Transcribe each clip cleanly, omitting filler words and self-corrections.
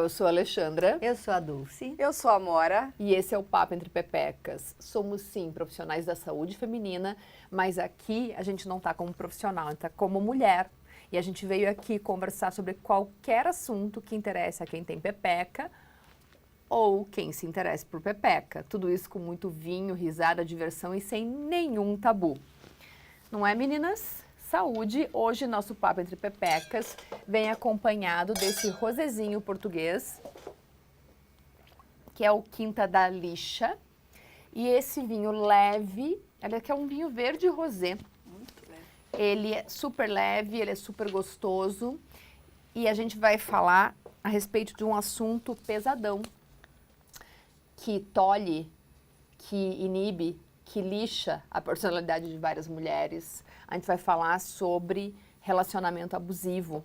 Eu sou a Alexandra. Eu sou a Dulce. Eu sou a Amora. E esse é o Papo Entre Pepecas. Somos, sim, profissionais da saúde feminina, mas aqui a gente não está como profissional, a gente está como mulher. E a gente veio aqui conversar sobre qualquer assunto que interesse a quem tem pepeca ou quem se interessa por pepeca. Tudo isso com muito vinho, risada, diversão e sem nenhum tabu. Não é, meninas? Saúde. Hoje nosso Papo Entre Pepecas vem acompanhado desse rosezinho português, que é o Quinta da Lixa. E esse vinho leve, ele aqui é um vinho verde rosé. Muito leve. Ele é super leve, ele é super gostoso. E a gente vai falar a respeito de um assunto pesadão, que tolhe, que inibe, que lixa a personalidade de várias mulheres. A gente vai falar sobre relacionamento abusivo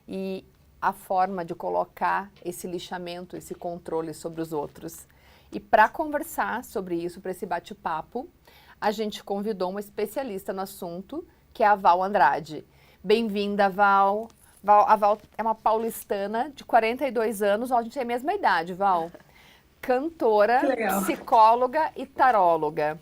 e a forma de colocar esse lixamento, esse controle sobre os outros. E para conversar sobre isso, para esse bate-papo, a gente convidou uma especialista no assunto, que é a Val Andrade. Bem-vinda, Val. A Val é uma paulistana de 42 anos, a gente tem a mesma idade, Val. Cantora, psicóloga e taróloga.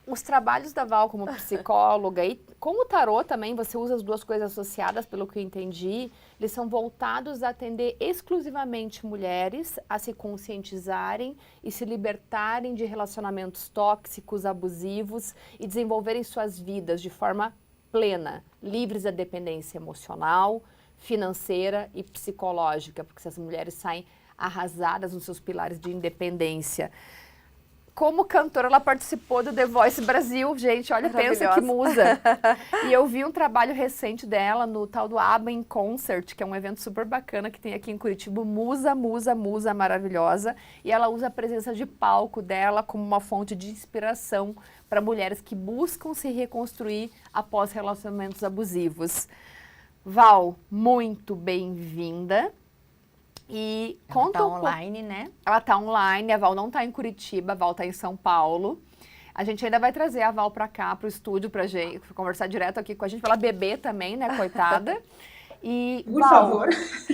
Os trabalhos da Val como psicóloga e com o tarô também, você usa as duas coisas associadas, pelo que eu entendi, eles são voltados a atender exclusivamente mulheres a se conscientizarem e se libertarem de relacionamentos tóxicos, abusivos e desenvolverem suas vidas de forma plena, livres da dependência emocional, financeira e psicológica, porque essas mulheres saem arrasadas nos seus pilares de independência. Como cantora, ela participou do The Voice Brasil, gente, olha, pensa que musa. E eu vi um trabalho recente dela no tal do ABBA in Concert, que é um evento super bacana que tem aqui em Curitiba, musa maravilhosa. E ela usa a presença de palco dela como uma fonte de inspiração para mulheres que buscam se reconstruir após relacionamentos abusivos. Val, muito bem-vinda. E ela tá online, né? Ela tá online, a Val não tá em Curitiba, a Val tá em São Paulo. A gente ainda vai trazer a Val pra cá, pro estúdio, pra gente conversar direto aqui com a gente, pra ela beber também, né, coitada. E, por Val, favor.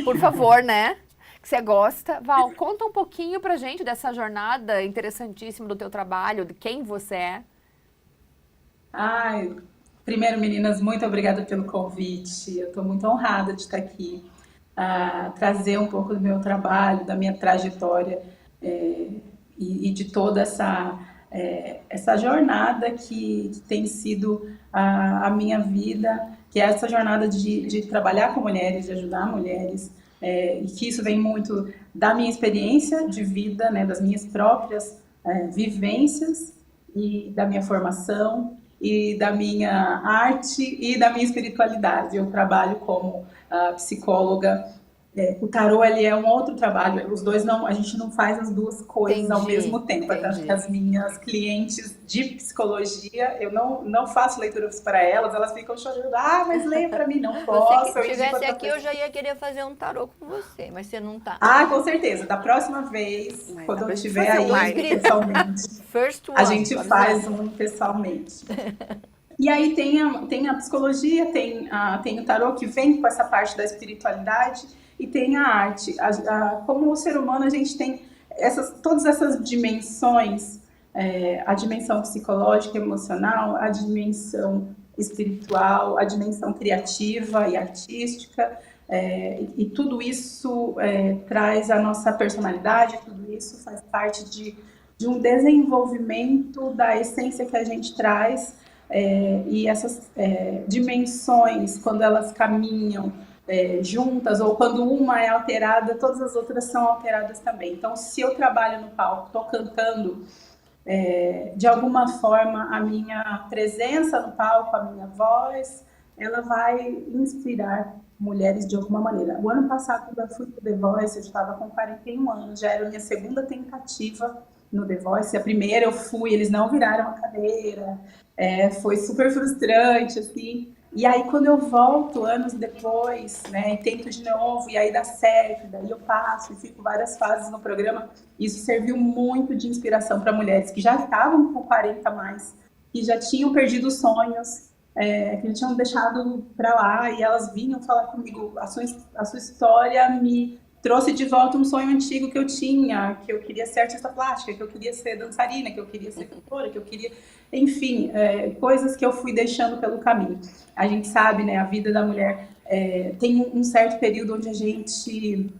Por favor, né, que você gosta. Val, conta um pouquinho pra gente dessa jornada interessantíssima do teu trabalho, de quem você é. Ai, primeiro, meninas, muito obrigada pelo convite. Eu tô muito honrada de estar aqui. Trazer um pouco do meu trabalho, da minha trajetória e de toda essa jornada que tem sido a minha vida, que é essa jornada de trabalhar com mulheres, de ajudar mulheres, e que isso vem muito da minha experiência de vida, né, das minhas próprias vivências e da minha formação e da minha arte e da minha espiritualidade. Eu trabalho como psicóloga. O tarô, ele é um outro trabalho. Os dois não, a gente não faz as duas coisas ao mesmo tempo. Tanto que as minhas clientes de psicologia, eu não faço leituras para elas, elas ficam chorando. Mas leia para mim, não posso. Se estivesse aqui, eu já ia querer fazer um tarô com você, mas você não tá. Com certeza. Da próxima vez, quando eu estiver aí pessoalmente, a gente faz um pessoalmente. E aí tem a psicologia, tem o tarô que vem com essa parte da espiritualidade e tem a arte. Como o ser humano, a gente tem todas essas dimensões, a dimensão psicológica, emocional, a dimensão espiritual, a dimensão criativa e artística, e tudo isso traz a nossa personalidade, tudo isso faz parte de um desenvolvimento da essência que a gente traz. E essas dimensões, quando elas caminham juntas, ou quando uma é alterada, todas as outras são alteradas também. Então, se eu trabalho no palco, estou cantando, de alguma forma, a minha presença no palco, a minha voz, ela vai inspirar mulheres de alguma maneira. O ano passado, quando eu fui para o The Voice, eu estava com 41 anos, já era a minha segunda tentativa no The Voice. A primeira eu fui, eles não viraram a cadeira, foi super frustrante, assim. E aí, quando eu volto, anos depois, né, e tento de novo, e aí dá certo, daí eu passo e fico várias fases no programa, isso serviu muito de inspiração para mulheres que já estavam com 40 a mais, que já tinham perdido sonhos, que eles tinham deixado para lá, e elas vinham falar comigo, a sua história me trouxe de volta um sonho antigo que eu tinha, que eu queria ser artista plástica, que eu queria ser dançarina, que eu queria ser cantora, que eu queria... Enfim, coisas que eu fui deixando pelo caminho. A gente sabe, né, a vida da mulher tem um certo período onde a gente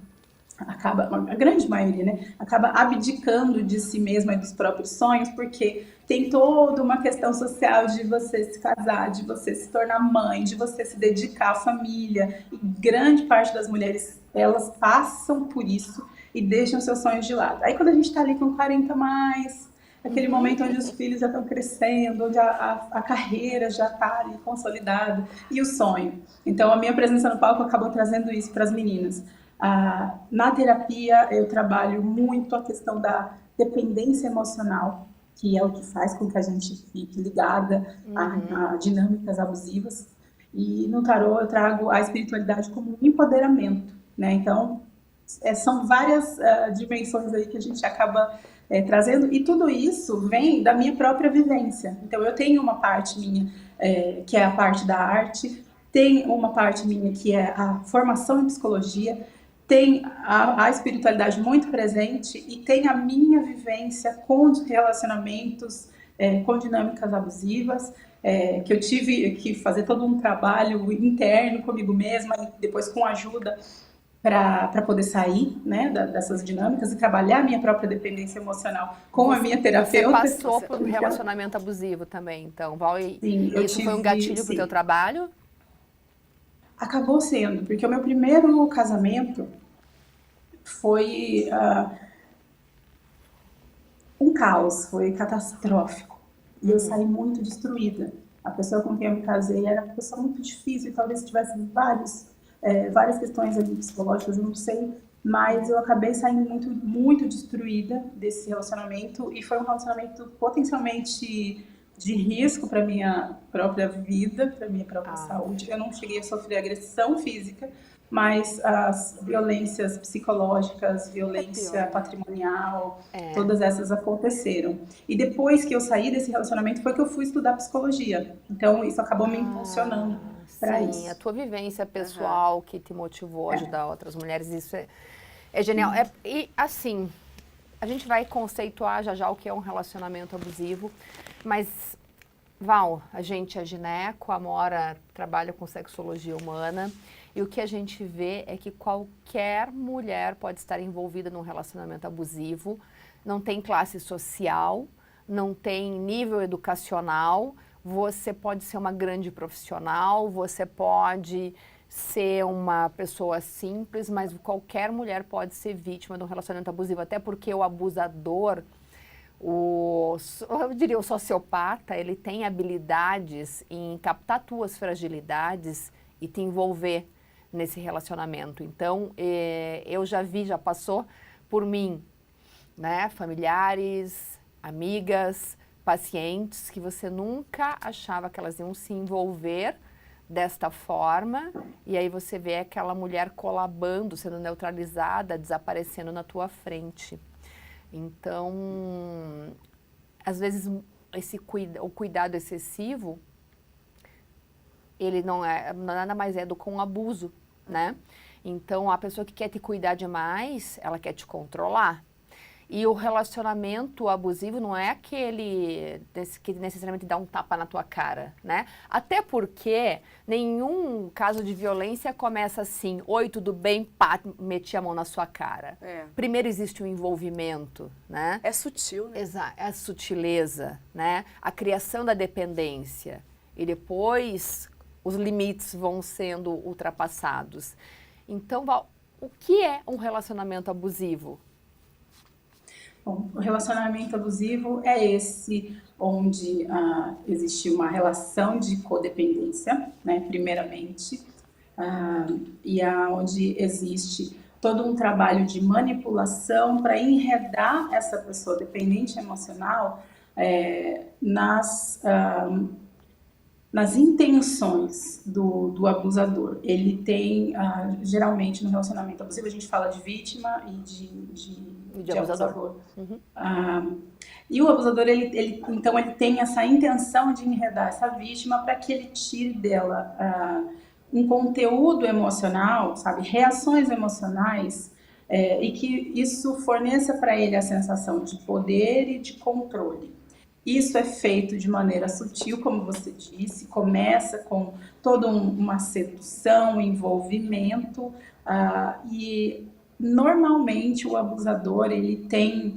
acaba, a grande maioria, né, acaba abdicando de si mesma e dos próprios sonhos, porque tem toda uma questão social de você se casar, de você se tornar mãe, de você se dedicar à família. E grande parte das mulheres, elas passam por isso e deixam seus sonhos de lado. Aí quando a gente está ali com 40 mais, aquele momento onde os filhos já estão crescendo, onde a carreira já está ali consolidada, e o sonho. Então a minha presença no palco acabou trazendo isso para as meninas. Na terapia, eu trabalho muito a questão da dependência emocional, que é o que faz com que a gente fique ligada a dinâmicas abusivas. E no tarô eu trago a espiritualidade como um empoderamento, né? Então, são várias dimensões aí que a gente acaba trazendo, e tudo isso vem da minha própria vivência. Então, eu tenho uma parte minha, que é a parte da arte, tem uma parte minha que é a formação em psicologia, tem a espiritualidade muito presente e tem a minha vivência com relacionamentos, com dinâmicas abusivas, que eu tive que fazer todo um trabalho interno comigo mesma e depois com ajuda para poder sair, né, dessas dinâmicas e trabalhar a minha própria dependência emocional com a minha terapeuta. Você passou por um relacionamento abusivo também, então, Val, e sim, isso foi um gatilho para o teu trabalho? Acabou sendo, porque o meu primeiro casamento foi um caos, foi catastrófico. E eu saí muito destruída. A pessoa com quem eu me casei era uma pessoa muito difícil, e talvez tivesse várias questões ali psicológicas, eu não sei, mas eu acabei saindo muito, muito destruída desse relacionamento, e foi um relacionamento potencialmente de risco para minha própria vida, para minha própria saúde. Eu não cheguei a sofrer agressão física, mas as violências psicológicas, violência patrimonial, todas essas aconteceram. E depois que eu saí desse relacionamento foi que eu fui estudar psicologia. Então isso acabou me impulsionando para isso. Sim, a tua vivência pessoal que te motivou a ajudar outras mulheres, isso é genial. E assim, a gente vai conceituar já o que é um relacionamento abusivo, mas Val, a gente é gineco, a Amora trabalha com sexologia humana, e o que a gente vê é que qualquer mulher pode estar envolvida num relacionamento abusivo, não tem classe social, não tem nível educacional, você pode ser uma grande profissional, você pode ser uma pessoa simples, mas qualquer mulher pode ser vítima de um relacionamento abusivo, até porque o abusador, eu diria o sociopata, ele tem habilidades em captar tuas fragilidades e te envolver nesse relacionamento. Então, eu já passou por mim, né, familiares, amigas, pacientes, que você nunca achava que elas iam se envolver desta forma, e aí você vê aquela mulher colabando, sendo neutralizada, desaparecendo na tua frente. Então, às vezes, o cuidado excessivo, ele nada mais do que um abuso, né? Então, a pessoa que quer te cuidar demais, ela quer te controlar. E o relacionamento abusivo não é aquele que necessariamente dá um tapa na tua cara, né? Até porque nenhum caso de violência começa assim, oi, tudo bem, pá, meti a mão na sua cara. Primeiro existe um envolvimento, né? É sutil, né? É a sutileza, né? A criação da dependência. E depois os limites vão sendo ultrapassados. Então, Val, o que é um relacionamento abusivo? Bom, o relacionamento abusivo é esse onde existe uma relação de codependência, né, primeiramente, e onde existe todo um trabalho de manipulação para enredar essa pessoa dependente emocional nas intenções do abusador. Ele tem, geralmente no relacionamento abusivo, a gente fala de vítima e de abusador. E o abusador, então, ele tem essa intenção de enredar essa vítima para que ele tire dela um conteúdo emocional, sabe, reações emocionais, e que isso forneça para ele a sensação de poder e de controle. Isso é feito de maneira sutil, como você disse, começa com toda uma sedução, envolvimento, e normalmente o abusador ele tem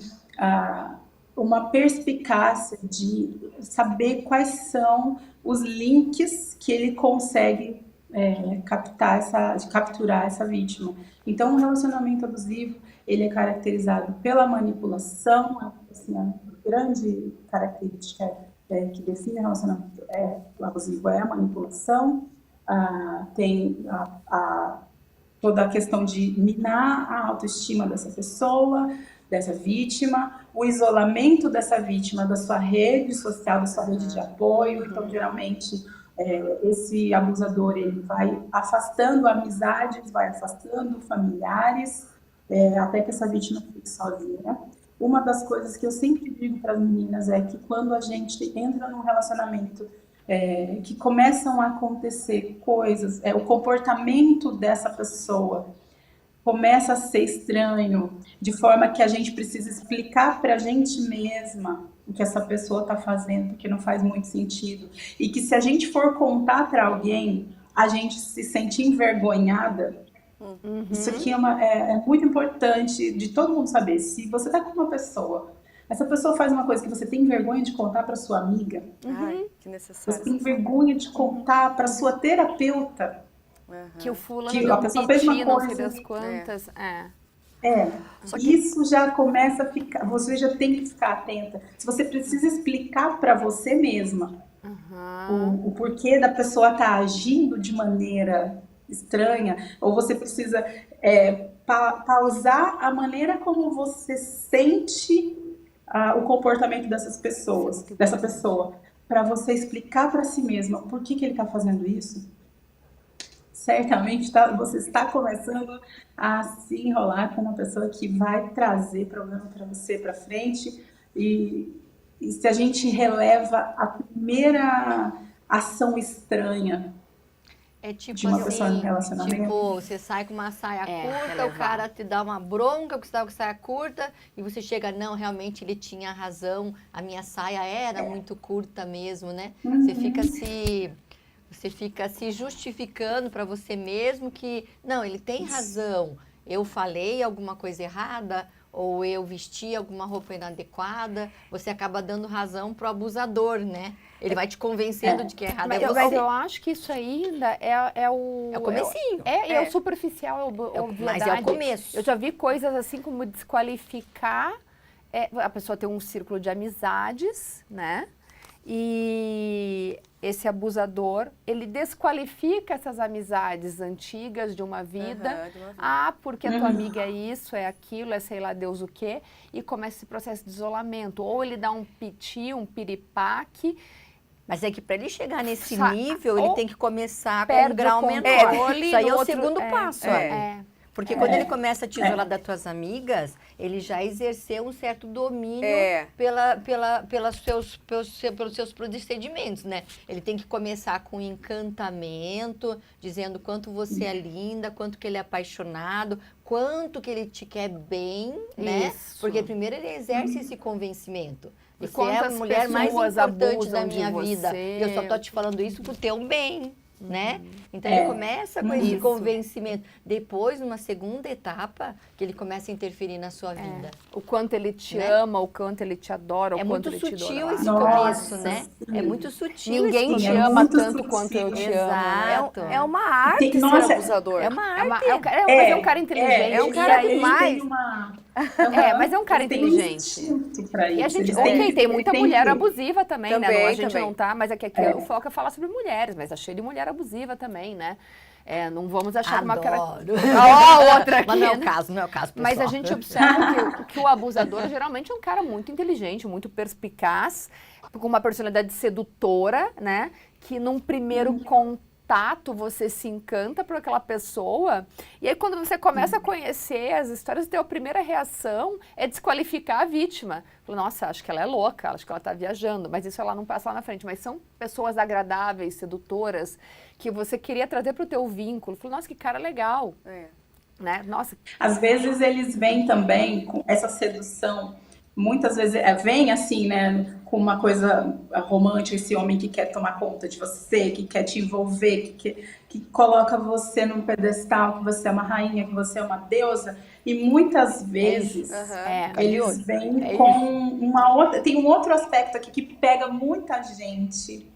uma perspicácia de saber quais são os links que ele consegue capturar essa vítima. Então, um relacionamento abusivo, ele é caracterizado pela manipulação, assim, a grande característica que define o relacionamento abusivo é a manipulação, tem toda a questão de minar a autoestima dessa pessoa, dessa vítima, o isolamento dessa vítima da sua rede social, da sua rede de apoio. Então, geralmente, esse abusador ele vai afastando amizades, vai afastando familiares, até que essa vítima fique sozinha. Uma das coisas que eu sempre digo para as meninas é que quando a gente entra num relacionamento que começam a acontecer coisas, o comportamento dessa pessoa começa a ser estranho, de forma que a gente precisa explicar para a gente mesma o que essa pessoa está fazendo, porque não faz muito sentido. E que se a gente for contar para alguém, a gente se sente envergonhada. Isso aqui é muito importante de todo mundo saber. Se você está com uma pessoa, essa pessoa faz uma coisa que você tem vergonha de contar para sua amiga, Ai, que necessário. você tem vergonha de contar para sua terapeuta, que o fulano que a pessoa fez uma não sei coisa, das quantas. Isso já começa a ficar, você já tem que ficar atenta. Se você precisa explicar para você mesma o porquê da pessoa estar agindo de maneira estranha, ou você precisa pausar a maneira como você sente o comportamento dessa pessoa, para você explicar para si mesma por que ele está fazendo isso. Certamente você está começando a se enrolar com uma pessoa que vai trazer problema para você para frente, e se a gente releva a primeira ação estranha tipo de uma pessoa no relacionamento. Tipo, você sai com uma saia curta, o cara te dá uma bronca porque você estava com saia curta, e você chega, não, realmente ele tinha razão, a minha saia era muito curta mesmo, né? Você fica se justificando para você mesmo que, não, ele tem razão, eu falei alguma coisa errada, ou eu vesti alguma roupa inadequada, você acaba dando razão pro abusador, né? Ele vai te convencendo de que é errado. Mas eu acho que isso ainda é o... É o comecinho. É o superficial, mas é o começo. Eu já vi coisas assim como desqualificar a pessoa ter um círculo de amizades, né? E esse abusador, ele desqualifica essas amizades antigas de uma vida. Porque a tua amiga é isso, é aquilo, é sei lá Deus o quê. E começa esse processo de isolamento. Ou ele dá um piti, um piripaque. Mas é que para ele chegar nesse nível, ele tem que começar com um grau menor. Isso aí é o segundo passo. Porque quando ele começa a te isolar das tuas amigas, ele já exerceu um certo domínio pelos seus procedimentos, né? Ele tem que começar com encantamento, dizendo quanto você é linda, quanto que ele é apaixonado, quanto que ele te quer bem, né? Porque primeiro ele exerce esse convencimento. Você é a mulher mais importante da minha vida. E eu só tô te falando isso pro teu bem. Né? Então ele começa com esse convencimento. Depois, numa segunda etapa, que ele começa a interferir na sua vida. O quanto ele te ama, o quanto ele te adora, o quanto ele te adora. É muito sutil esse começo, né? É muito sutil. Ninguém te ama tanto quanto eu te amo. É uma arte ser abusador. É uma arte. Mas é um cara inteligente. É um cara demais. Mas é um cara inteligente. E a gente, tem muita mulher abusiva também, né? A gente não tá, mas aqui o foco é falar sobre mulheres, mas tá cheio de mulher abusiva também, né? Não vamos achar que uma outra aqui. Mas não é o caso, não é o caso, pessoal. Mas a gente observa que o abusador geralmente é um cara muito inteligente, muito perspicaz, com uma personalidade sedutora, né? Que num primeiro contato tato, você se encanta por aquela pessoa, e aí quando você começa a conhecer as histórias, a primeira reação é desqualificar a vítima. Fala, nossa, acho que ela é louca, acho que ela está viajando, mas isso ela não passa lá na frente. Mas são pessoas agradáveis, sedutoras, que você queria trazer para o teu vínculo. Fala, nossa, que cara legal. Né? Nossa. Às vezes eles vêm também com essa sedução, muitas vezes vem assim, né, com uma coisa romântica, esse homem que quer tomar conta de você, que quer te envolver, que coloca você num pedestal, que você é uma rainha, que você é uma deusa, e muitas vezes eles vêm com uma outra, tem um outro aspecto aqui que pega muita gente,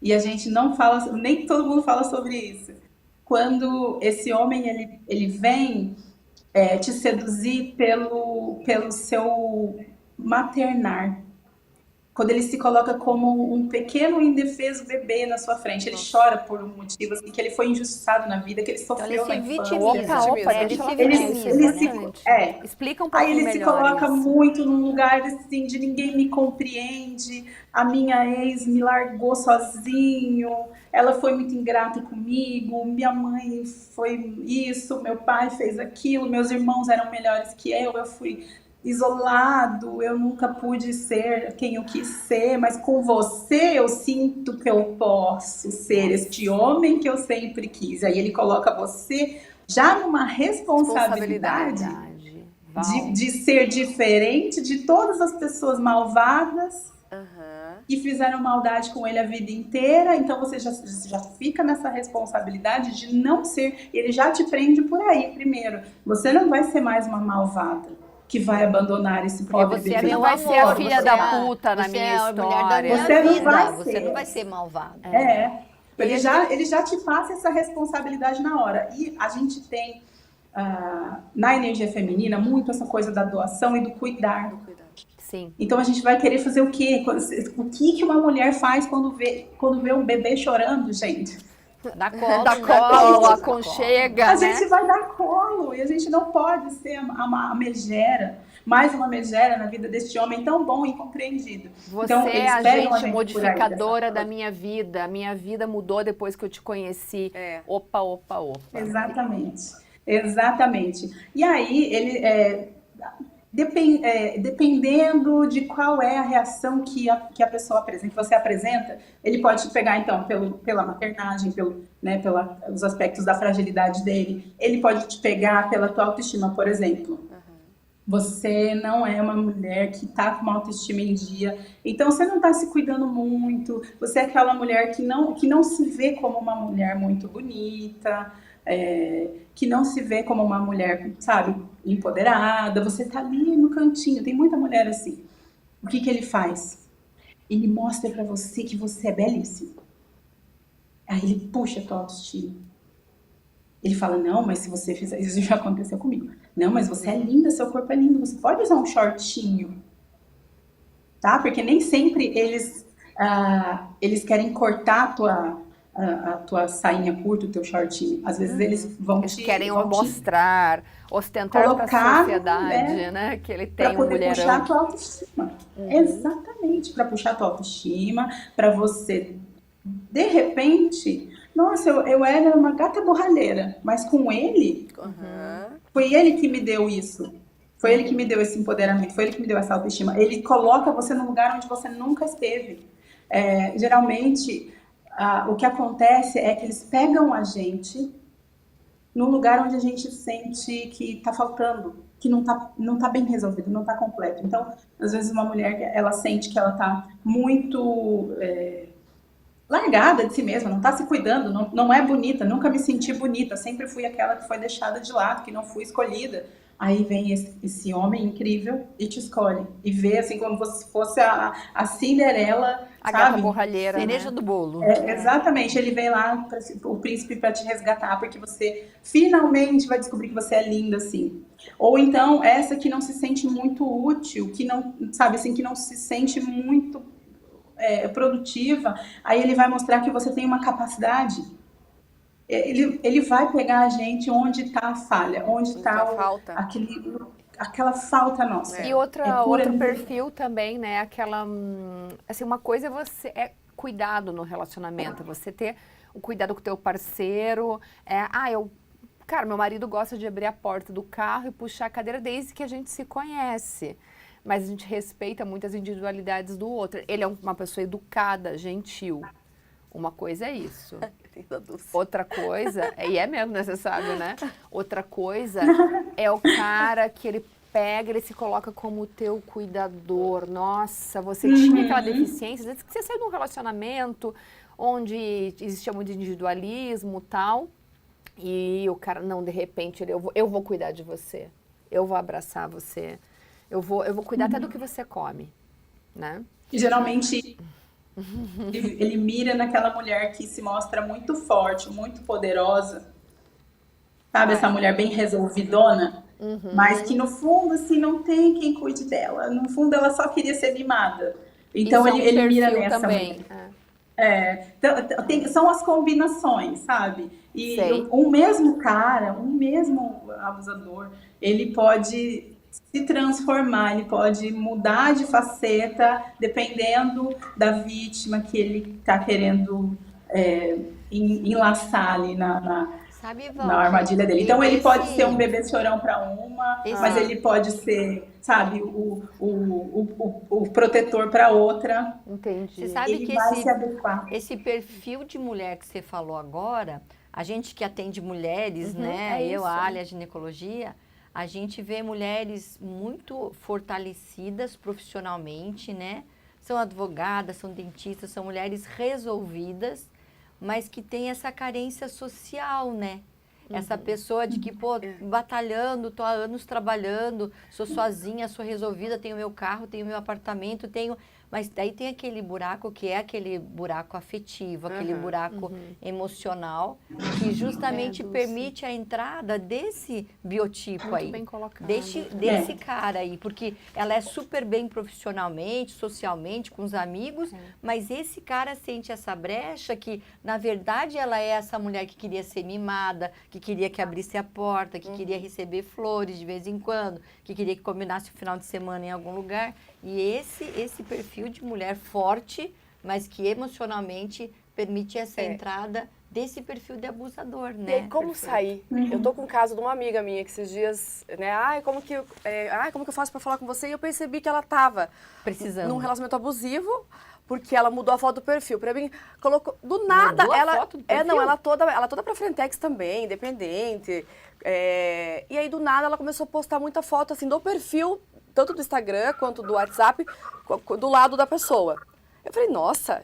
e a gente não fala, nem todo mundo fala sobre isso. Quando esse homem ele vem te seduzir pelo seu maternar. Quando ele se coloca como um pequeno indefeso bebê na sua frente, ele chora por um motivo assim, que ele foi injustiçado na vida, que ele sofreu na infância. Explica um pouco melhor. Aí ele se coloca muito num lugar assim de ninguém me compreende, a minha ex me largou sozinho, ela foi muito ingrata comigo, minha mãe foi isso, meu pai fez aquilo, meus irmãos eram melhores que eu fui isolado, eu nunca pude ser quem eu quis ser, mas com você eu sinto que eu posso ser este homem que eu sempre quis. Aí ele coloca você já numa responsabilidade de ser diferente de todas as pessoas malvadas que fizeram maldade com ele a vida inteira, então você já fica nessa responsabilidade de não ser, ele já te prende por aí primeiro, você não vai ser mais uma malvada que vai abandonar esse pobre bebê. Você não vai ser a filha da puta na minha história. Você não vai ser malvada. Ele já te passa essa responsabilidade na hora. E a gente tem, na energia feminina, muito essa coisa da doação e do cuidar. Sim. Então a gente vai querer fazer o quê? O que uma mulher faz quando vê um bebê chorando, gente? Dá colo, aconchega, a gente vai dar colo e a gente não pode ser a megera, mais uma megera na vida deste homem tão bom e incompreendido. Você então, é a gente modificadora da minha vida. A minha vida mudou depois que eu te conheci. Opa. Exatamente. E aí, ele dependendo de qual é a reação que a pessoa apresenta, que você apresenta, ele pode te pegar, então, pela maternagem, pelos aspectos da fragilidade dele. Ele pode te pegar pela tua autoestima, por exemplo. Você não é uma mulher que está com uma autoestima em dia, então você não está se cuidando muito, você é aquela mulher que não se vê como uma mulher muito bonita, que não se vê como uma mulher, sabe, empoderada, você tá ali no cantinho, tem muita mulher assim. O que ele faz? Ele mostra pra você que você é belíssima. Aí ele puxa a tua autoestima. Ele fala, não, mas se você fizer, isso já aconteceu comigo. Não, mas você é linda, seu corpo é lindo, você pode usar um shortinho. Tá? Porque nem sempre eles querem cortar a tua sainha curta, o teu shortinho. Às vezes eles vão te... querem mostrar, ostentar para a sociedade, né? Que ele tem um mulherão. Para poder puxar a tua autoestima. Exatamente, para puxar a tua autoestima, para você, de repente... Nossa, eu era uma gata borralheira, mas com ele, foi ele que me deu isso. Foi ele que me deu esse empoderamento, foi ele que me deu essa autoestima. Ele coloca você num lugar onde você nunca esteve. Geralmente... o que acontece é que eles pegam a gente no lugar onde a gente sente que está faltando, que não tá bem resolvido, não está completo. Então, às vezes uma mulher, ela sente que ela está muito largada de si mesma, não está se cuidando, não é bonita, nunca me senti bonita, sempre fui aquela que foi deixada de lado, que não fui escolhida. Aí vem esse homem incrível e te escolhe. E vê assim como se fosse a Cinderela, a gata borralheira, cereja do bolo. Exatamente, ele vem lá, o príncipe, para te resgatar, porque você finalmente vai descobrir que você é linda, assim. Ou então, essa que não se sente muito útil, que não, sabe, assim, que não se sente muito produtiva, aí ele vai mostrar que você tem uma capacidade. Ele vai pegar a gente onde está a falha, onde está aquela falta nossa. E outro perfil também, né? Aquela, assim, uma coisa é cuidado no relacionamento, você ter o cuidado com o teu parceiro. Cara, meu marido gosta de abrir a porta do carro e puxar a cadeira desde que a gente se conhece. Mas a gente respeita muito as individualidades do outro. Ele é uma pessoa educada, gentil. Uma coisa é isso. Outra coisa, e é mesmo, né, você sabe, né? Outra coisa é o cara que ele pega, ele se coloca como teu cuidador. Nossa, você tinha aquela deficiência, às vezes que você saiu de um relacionamento onde existia muito individualismo e tal, e o cara, não, de repente, eu vou cuidar de você, eu vou abraçar você, eu vou cuidar até do que você come, né? E geralmente ele mira naquela mulher que se mostra muito forte, muito poderosa, sabe? Essa mulher bem resolvidona, mas que no fundo, assim, não tem quem cuide dela. No fundo, ela só queria ser mimada. Então, ele mira nessa também. Então, são as combinações, sabe? E um mesmo cara, um mesmo abusador, ele pode se transformar, ele pode mudar de faceta dependendo da vítima que ele está querendo enlaçar ali na armadilha dele. Então, ele pode ser um bebê chorão para uma, mas ele pode ser, sabe, o protetor para outra. Entendi. Você sabe que esse perfil de mulher que você falou agora, a gente que atende mulheres, né? Eu, a Ali, a ginecologia, a gente vê mulheres muito fortalecidas profissionalmente, né? São advogadas, são dentistas, são mulheres resolvidas, mas que tem essa carência social, né? Essa pessoa de que, batalhando, tô há anos trabalhando, sou sozinha, sou resolvida, tenho meu carro, tenho meu apartamento, mas daí tem aquele buraco que é aquele buraco afetivo, aquele buraco emocional, que justamente permite a entrada desse biotipo muito aí, bem colocado. Desse cara aí, porque ela é super bem profissionalmente, socialmente, com os amigos, mas esse cara sente essa brecha que, na verdade, ela é essa mulher que queria ser mimada, que queria que abrisse a porta, que queria receber flores de vez em quando, que queria que combinasse o final de semana em algum lugar. E esse perfil de mulher forte, mas que emocionalmente permite essa entrada desse perfil de abusador, né? E aí, como sair? Eu tô com o caso de uma amiga minha que esses dias, né? Como que eu faço pra falar com você? E eu percebi que ela tava precisando num relacionamento abusivo, porque ela mudou a foto do perfil. Pra mim, colocou do nada ela a foto do perfil? Ela toda pra Frentex também, independente. E aí do nada ela começou a postar muita foto assim do perfil, tanto do Instagram quanto do WhatsApp, do lado da pessoa. Eu falei, nossa,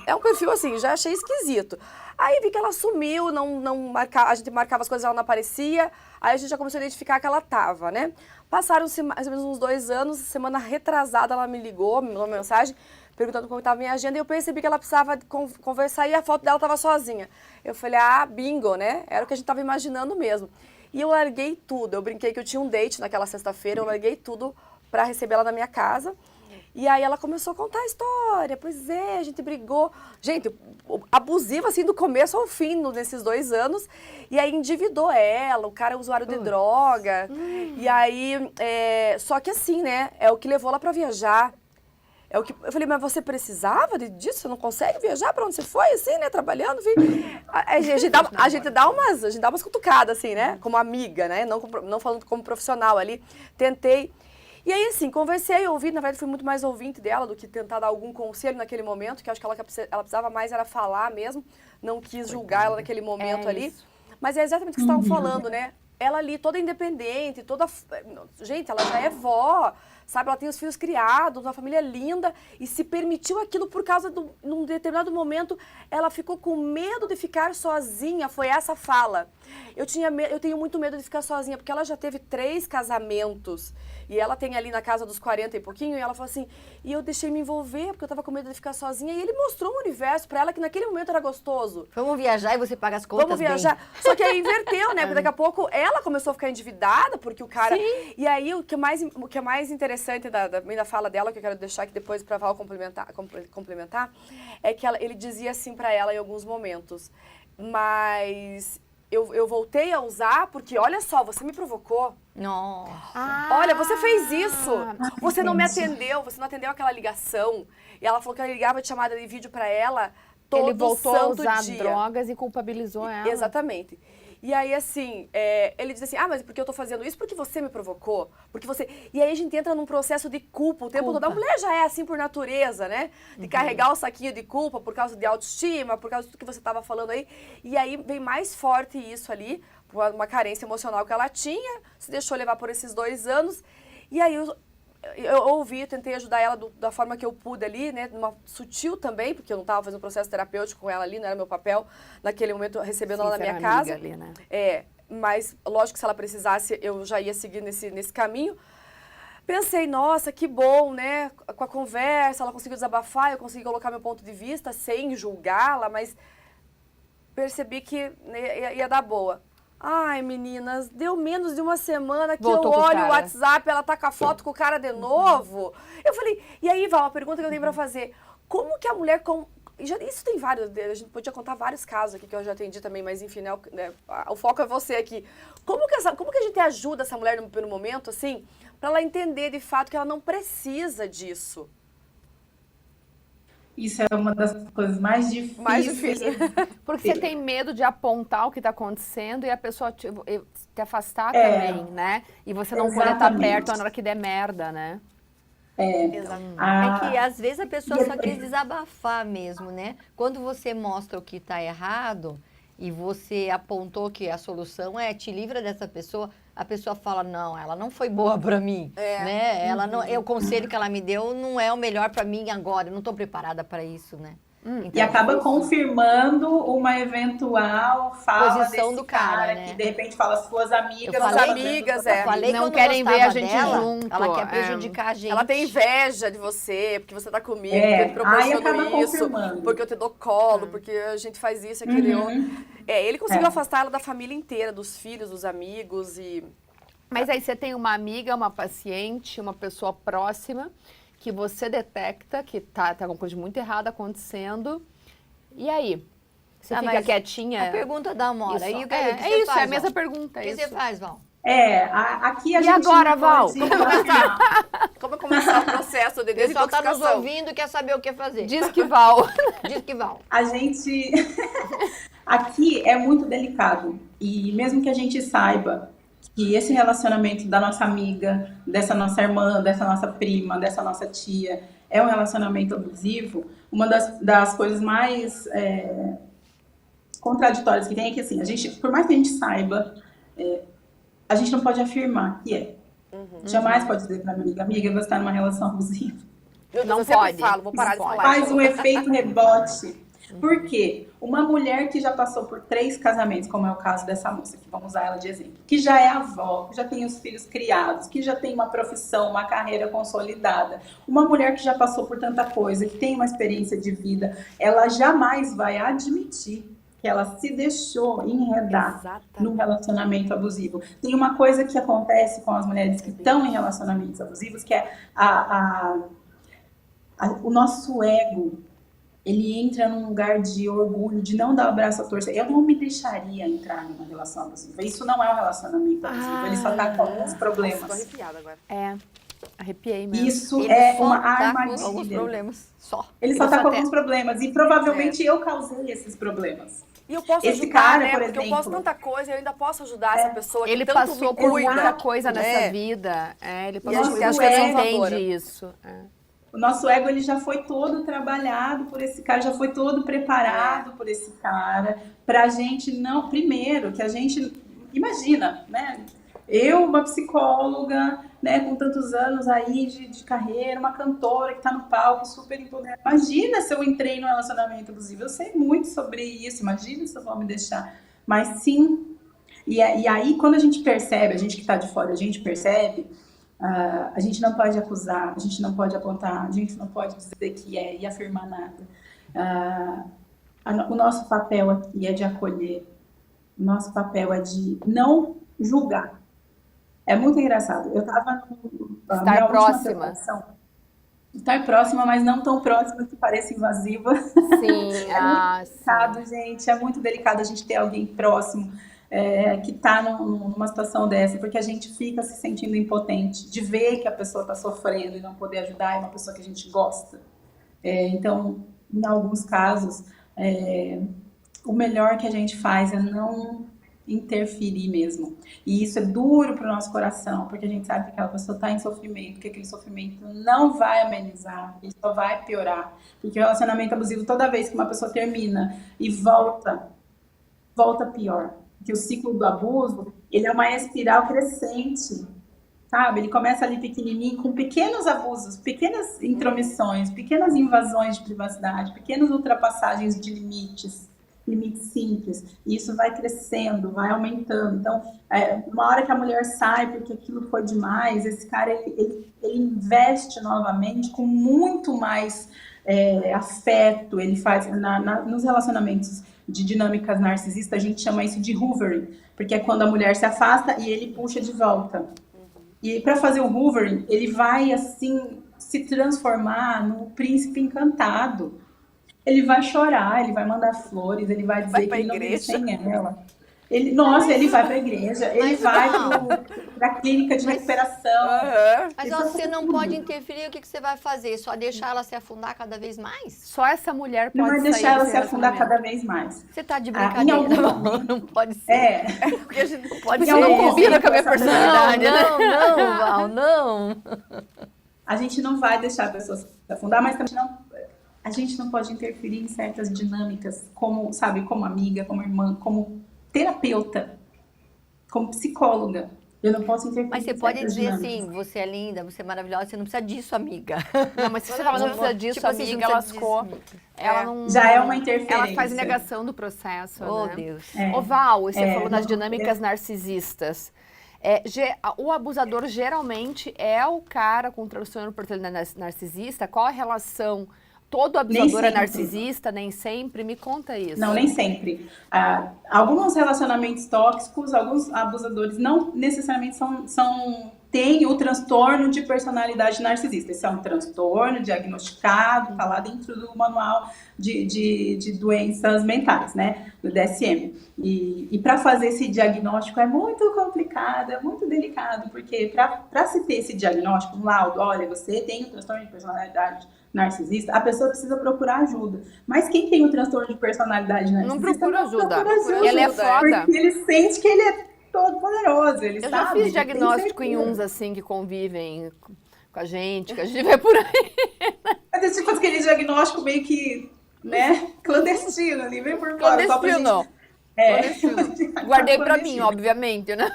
é um perfil assim, já achei esquisito. Aí vi que ela sumiu, a gente marcava as coisas, ela não aparecia, aí a gente já começou a identificar que ela tava, né? Passaram-se mais ou menos uns 2 anos, semana retrasada ela me ligou, me mandou uma mensagem, perguntando como estava a minha agenda, e eu percebi que ela precisava conversar e a foto dela estava sozinha. Eu falei, bingo, né? Era o que a gente estava imaginando mesmo. E eu larguei tudo, eu brinquei que eu tinha um date naquela sexta-feira, eu larguei tudo para receber ela na minha casa. E aí ela começou a contar a história, pois é, a gente brigou. Gente, abusiva assim do começo ao fim, nesses 2 anos. E aí endividou ela, o cara é usuário de droga. E aí, só que assim, né, é o que levou ela para viajar. Eu falei, mas você precisava disso? Você não consegue viajar? Para onde você foi, assim, né? Trabalhando, a gente dá umas cutucadas, assim, né? Como amiga, né? Não falando como profissional ali. Tentei. E aí, assim, conversei, ouvi. Na verdade, fui muito mais ouvinte dela do que tentar dar algum conselho naquele momento, que acho que ela precisava mais era falar mesmo. Não quis julgar ela naquele momento ali. Isso. Mas é exatamente o que vocês estavam falando, né? Ela ali, toda independente, Gente, ela já é vó, sabe? Ela tem os filhos criados, uma família linda, e se permitiu aquilo por causa num determinado momento, ela ficou com medo de ficar sozinha, foi essa fala. Eu tenho muito medo de ficar sozinha, porque ela já teve 3 casamentos, e ela tem ali na casa dos 40 e pouquinho, e ela falou assim, e eu deixei me envolver, porque eu tava com medo de ficar sozinha, e ele mostrou um universo pra ela que naquele momento era gostoso. Vamos viajar e você paga as contas. Vamos viajar. Bem. Só que aí inverteu, né? Porque daqui a pouco ela começou a ficar endividada, porque o cara... Sim. E aí o que é mais interessante da fala dela, que eu quero deixar aqui depois pra Val complementar, é que ele dizia assim pra ela em alguns momentos, mas... Eu voltei a usar porque, olha só, você me provocou. Nossa. Olha, você fez isso. Você não me atendeu, você não atendeu aquela ligação. E ela falou que ela ligava de chamada de vídeo pra ela Ele voltou a usar drogas e culpabilizou ela. Exatamente. E aí, assim, ele diz assim, mas porque eu tô fazendo isso? Porque você me provocou? Porque você... E aí a gente entra num processo de culpa o tempo todo. A mulher já é assim por natureza, né? De carregar o saquinho de culpa por causa de autoestima, por causa de tudo que você tava falando aí. E aí vem mais forte isso ali, por uma carência emocional que ela tinha, se deixou levar por esses 2 anos. E aí eu ouvi, tentei ajudar ela da forma que eu pude ali, né, numa sutil também, porque eu não estava fazendo um processo terapêutico com ela ali, não era meu papel naquele momento, recebendo ela na minha casa. Ali, né? Mas lógico que se ela precisasse, eu já ia seguir nesse caminho. Pensei, nossa, que bom, né, com a conversa, ela conseguiu desabafar, eu consegui colocar meu ponto de vista sem julgá-la, mas percebi que ia dar boa. Ai, meninas, deu menos de uma semana que eu olho o WhatsApp, ela tá com a foto com o cara de novo. Eu falei, e aí, Val, a pergunta que eu tenho pra fazer, como que a mulher... Isso tem vários, a gente podia contar vários casos aqui que eu já atendi também, mas enfim, né, o foco é você aqui. Como que a gente ajuda essa mulher no momento, assim, pra ela entender de fato que ela não precisa disso? Isso é uma das coisas mais difíceis. Porque você tem medo de apontar o que está acontecendo e a pessoa te afastar também, né? E você não poder estar perto na hora que der merda, né? É que às vezes a pessoa só quer desabafar mesmo, né? Quando você mostra o que está errado e você apontou que a solução te livra dessa pessoa, a pessoa fala, não, ela não foi boa para mim, né? Ela não, o conselho que ela me deu não é o melhor para mim agora, eu não estou preparada para isso, né? Então, e acaba confirmando uma eventual fala posição do cara, né? Que de repente fala suas amigas, não querem ver a gente junto. Ela quer prejudicar a gente. Ela tem inveja de você, porque você tá comigo, porque eu te proporciono isso, porque eu te dou colo, porque a gente faz isso, aquilo e outro. Ele conseguiu afastar ela da família inteira, dos filhos, dos amigos e... Mas aí você tem uma amiga, uma paciente, uma pessoa próxima que você detecta que tá alguma coisa muito errada acontecendo. E aí? Você fica quietinha? A pergunta da Amora. Isso, e o que você faz, é a mesma pergunta. O que você faz, Val? Aqui a gente... E agora, Val? Como começar o processo de desintoxicação? O pessoal tá nos ouvindo e quer saber o que fazer. Diz que Val. Diz que Val. A gente... Aqui é muito delicado. E mesmo que a gente saiba que esse relacionamento da nossa amiga, dessa nossa irmã, dessa nossa prima, dessa nossa tia, é um relacionamento abusivo, uma das coisas mais contraditórias que tem é que, assim, por mais que a gente saiba, a gente não pode afirmar que é. Jamais pode dizer pra minha amiga, você está numa relação abusiva. Não pode. Vou parar de falar. Faz um efeito rebote. Por quê? Uma mulher que já passou por 3 casamentos, como é o caso dessa moça, que vamos usar ela de exemplo, que já é avó, que já tem os filhos criados, que já tem uma profissão, uma carreira consolidada, uma mulher que já passou por tanta coisa, que tem uma experiência de vida, ela jamais vai admitir que ela se deixou enredar num relacionamento abusivo. Tem uma coisa que acontece com as mulheres que estão em relacionamentos abusivos, que é o nosso ego. Ele entra num lugar de orgulho, de não dar o abraço a torcer. Eu não me deixaria entrar numa relação abusiva. Isso não é um relacionamento abusivo. Ele só tá com alguns problemas. Nossa, tô arrepiada agora. Arrepiei mesmo. Isso é uma armadilha. Com alguns problemas só. Ele só tá com alguns problemas. E provavelmente eu causei esses problemas. E eu posso ajudar, né? Porque eu posso tanta coisa, eu ainda posso ajudar essa pessoa que ele tanto passou por muita coisa nessa vida. Ele passou por... Acho que ele entende isso. O nosso ego, ele já foi todo trabalhado por esse cara, já foi todo preparado por esse cara, pra gente não... Primeiro, que a gente... Imagina, né? Eu, uma psicóloga, né, com tantos anos aí de carreira, uma cantora que tá no palco, super empoderada. Imagina se eu entrei num relacionamento abusivo. Eu sei muito sobre isso, imagina se eu vou me deixar. Mas sim. E aí, quando a gente percebe, a gente que tá de fora, a gente percebe... a gente não pode acusar, a gente não pode apontar, a gente não pode dizer que é e afirmar nada. O nosso papel aqui é de acolher, o nosso papel é de não julgar. É muito engraçado. Eu estava estar próxima. Estar próxima, mas não tão próxima que pareça invasiva. Sim, é muito delicado, gente. É muito delicado a gente ter alguém próximo. Que está numa situação dessa, porque a gente fica se sentindo impotente de ver que a pessoa está sofrendo e não poder ajudar, é uma pessoa que a gente gosta. Então, em alguns casos, o melhor que a gente faz é não interferir mesmo. E isso é duro para o nosso coração, porque a gente sabe que aquela pessoa está em sofrimento, que aquele sofrimento não vai amenizar, ele só vai piorar. Porque o relacionamento abusivo, toda vez que uma pessoa termina e volta pior. Porque o ciclo do abuso, ele é uma espiral crescente, sabe? Ele começa ali pequenininho, com pequenos abusos, pequenas intromissões, pequenas invasões de privacidade, pequenas ultrapassagens de limites simples. E isso vai crescendo, vai aumentando. Então, uma hora que a mulher sai porque aquilo foi demais, esse cara, ele investe novamente com muito mais afeto. Ele faz, nos relacionamentos de dinâmicas narcisistas, a gente chama isso de hoovering, porque é quando a mulher se afasta e ele puxa de volta. E para fazer o hoovering, ele vai, assim, se transformar no príncipe encantado. Ele vai chorar, ele vai mandar flores, ele vai dizer que ele não vive sem ela. Ele vai para a igreja, ele vai para a clínica de recuperação. Mas você não pode interferir, o que você vai fazer? Só deixar ela se afundar cada vez mais? Só essa mulher pode sair. Não vai deixar ela se afundar cada vez mais. Você está de brincadeira. Não pode ser. Porque a gente não pode ser. Não combina com a minha personalidade. Não, Val, não. A gente não vai deixar a pessoa se afundar, mas também a gente não pode interferir em certas dinâmicas, como amiga, como irmã, como terapeuta, como psicóloga. Eu não posso interferir. Mas você pode dizer assim, você é linda, você é maravilhosa, você não precisa disso, amiga. Não, mas se você fala, não precisa disso, amiga, ela lascou. Ela não... Já é uma interferência. Ela faz negação do processo, Oh, né? Deus. Val, você falou das dinâmicas narcisistas. O abusador geralmente é o cara com transtorno de personalidade narcisista? Qual a relação? Todo abusador é narcisista, nem sempre? Me conta isso. Não, nem sempre. Alguns relacionamentos tóxicos, alguns abusadores não necessariamente têm o transtorno de personalidade narcisista. Esse é um transtorno diagnosticado, está lá dentro do manual de doenças mentais, né? Do DSM. E para fazer esse diagnóstico é muito complicado, é muito delicado, porque para se ter esse diagnóstico, um laudo, olha, você tem um transtorno de personalidade narcisista, a pessoa precisa procurar ajuda. Mas quem tem o transtorno de personalidade narcisista não procura ajuda. Ele é foda. Porque ele sente que ele é todo poderoso. Eu já fiz diagnóstico em uns assim que convivem com a gente vê por aí. Mas é tipo aquele diagnóstico meio que, né, clandestino ali, vem por fora. Clandestino. Guardei pra mim, obviamente, né?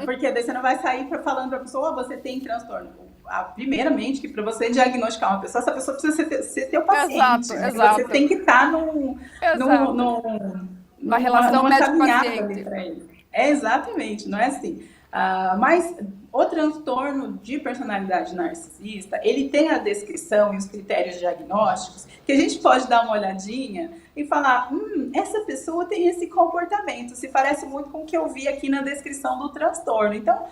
Porque daí você não vai sair falando pra pessoa, você tem transtorno. Primeiramente, que para você diagnosticar uma pessoa, essa pessoa precisa ser teu paciente. Exato. Você tem que estar uma relação médico-paciente. Exatamente, não é assim. Mas o transtorno de personalidade narcisista, ele tem a descrição e os critérios diagnósticos que a gente pode dar uma olhadinha e falar, essa pessoa tem esse comportamento, se parece muito com o que eu vi aqui na descrição do transtorno. Então,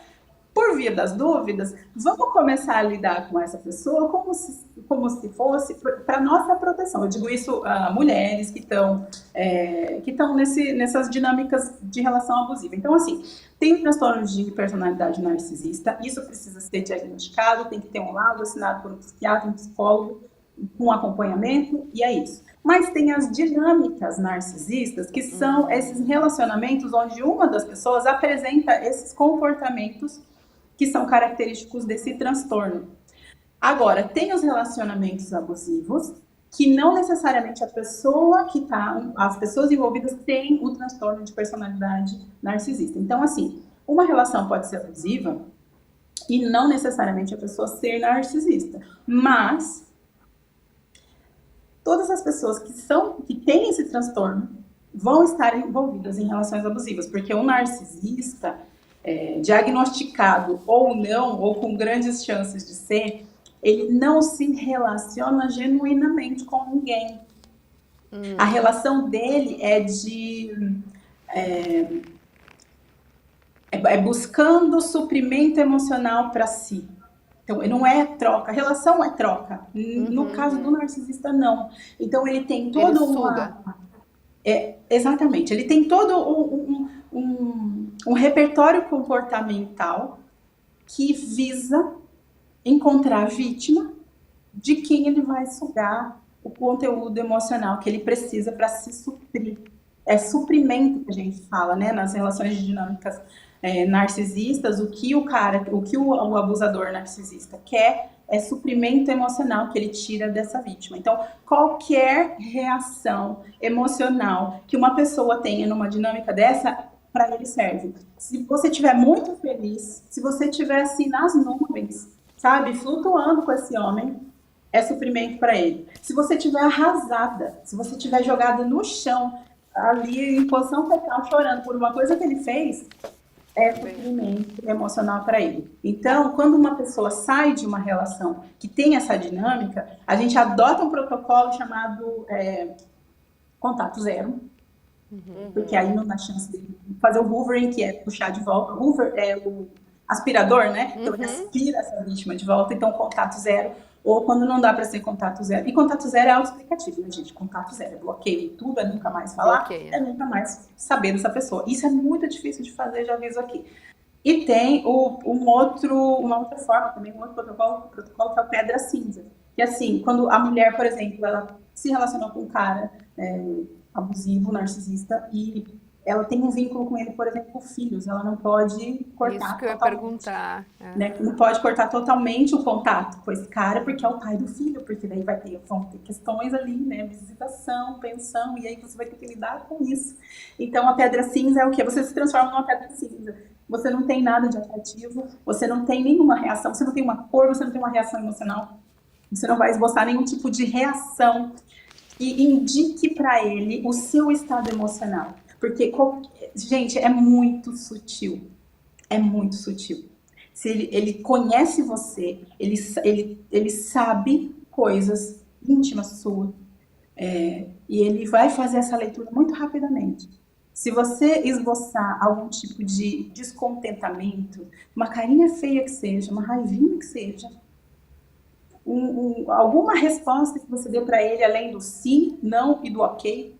por via das dúvidas, vamos começar a lidar com essa pessoa como se fosse para nossa proteção. Eu digo isso a mulheres que estão nessas dinâmicas de relação abusiva. Então, assim, tem um transtorno de personalidade narcisista, isso precisa ser diagnosticado, tem que ter um laudo assinado por um psiquiatra, um psicólogo, com acompanhamento, e é isso. Mas tem as dinâmicas narcisistas, que são esses relacionamentos onde uma das pessoas apresenta esses comportamentos que são característicos desse transtorno. Agora, tem os relacionamentos abusivos, que não necessariamente as pessoas envolvidas têm o transtorno de personalidade narcisista. Então, assim, uma relação pode ser abusiva e não necessariamente a pessoa ser narcisista, mas todas as pessoas que têm esse transtorno vão estar envolvidas em relações abusivas, porque o narcisista, diagnosticado ou não, ou com grandes chances de ser, ele não se relaciona genuinamente com ninguém. A relação dele é buscando suprimento emocional para si. Então, não é troca. A relação é troca. No caso do narcisista, não. Então, ele tem todo exatamente. Ele tem todo um repertório comportamental que visa encontrar a vítima de quem ele vai sugar o conteúdo emocional que ele precisa para se suprir. É suprimento que a gente fala, né? Nas relações de dinâmicas narcisistas, o que o abusador narcisista quer é suprimento emocional que ele tira dessa vítima. Então, qualquer reação emocional que uma pessoa tenha numa dinâmica dessa, para ele serve. Se você estiver muito feliz, se você estiver assim nas nuvens, sabe, flutuando com esse homem, é suprimento para ele. Se você estiver arrasada, se você estiver jogada no chão, ali em posição fetal, chorando por uma coisa que ele fez, é suprimento emocional para ele. Então, quando uma pessoa sai de uma relação que tem essa dinâmica, a gente adota um protocolo chamado contato zero, porque aí não dá chance de fazer o hoovering, que é puxar de volta. O hoover é o aspirador, né? Então, ele aspira essa vítima de volta. Então, contato zero. Ou quando não dá para ser contato zero. E contato zero é autoexplicativo, né, gente? Contato zero é bloqueio tudo, é nunca mais falar, é nunca mais saber dessa pessoa. Isso é muito difícil de fazer, já aviso aqui. E tem uma outra forma também, um outro protocolo que é o pedra cinza. Que assim, quando a mulher, por exemplo, ela se relacionou com um cara abusivo, narcisista, e ela tem um vínculo com ele, por exemplo, filhos, ela não pode cortar. Isso que eu ia perguntar. Né? Não pode cortar totalmente o contato com esse cara, porque é o pai do filho, porque daí vão ter questões ali, né? Visitação, pensão, e aí você vai ter que lidar com isso. Então, a pedra cinza é o quê? Você se transforma numa pedra cinza. Você não tem nada de atrativo, você não tem nenhuma reação, você não tem uma cor, você não tem uma reação emocional, você não vai esboçar nenhum tipo de reação que indique para ele o seu estado emocional. Porque, gente, é muito sutil. É muito sutil. Se ele conhece você, ele sabe coisas íntimas suas. E ele vai fazer essa leitura muito rapidamente. Se você esboçar algum tipo de descontentamento, uma carinha feia que seja, uma raivinha que seja, alguma resposta que você dê para ele, além do sim, não e do ok,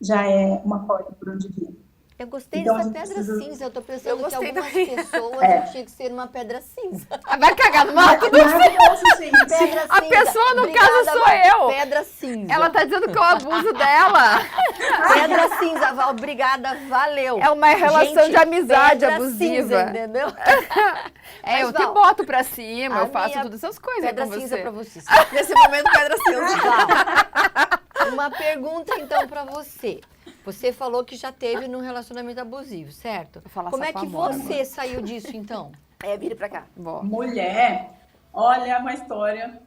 já é uma porta por onde vir. Eu gostei dessa pedra cinza. Eu tô pensando que algumas pessoas tinha que ser uma pedra cinza. Vai cagar no mato? A pessoa, no caso, sou eu. Pedra cinza. Ela tá dizendo que eu abuso dela. Pedra cinza, Val. Obrigada, valeu. É uma relação de amizade abusiva. Cinza, entendeu? Mas, eu Val, te boto pra cima, eu faço todas essas coisas pedra com cinza você. Pra você. Nesse momento, pedra cinza. Val, uma pergunta, então, pra você. Você falou que já teve num relacionamento abusivo, certo? Como é que você saiu disso, então? Vire pra cá. Mulher, olha uma história.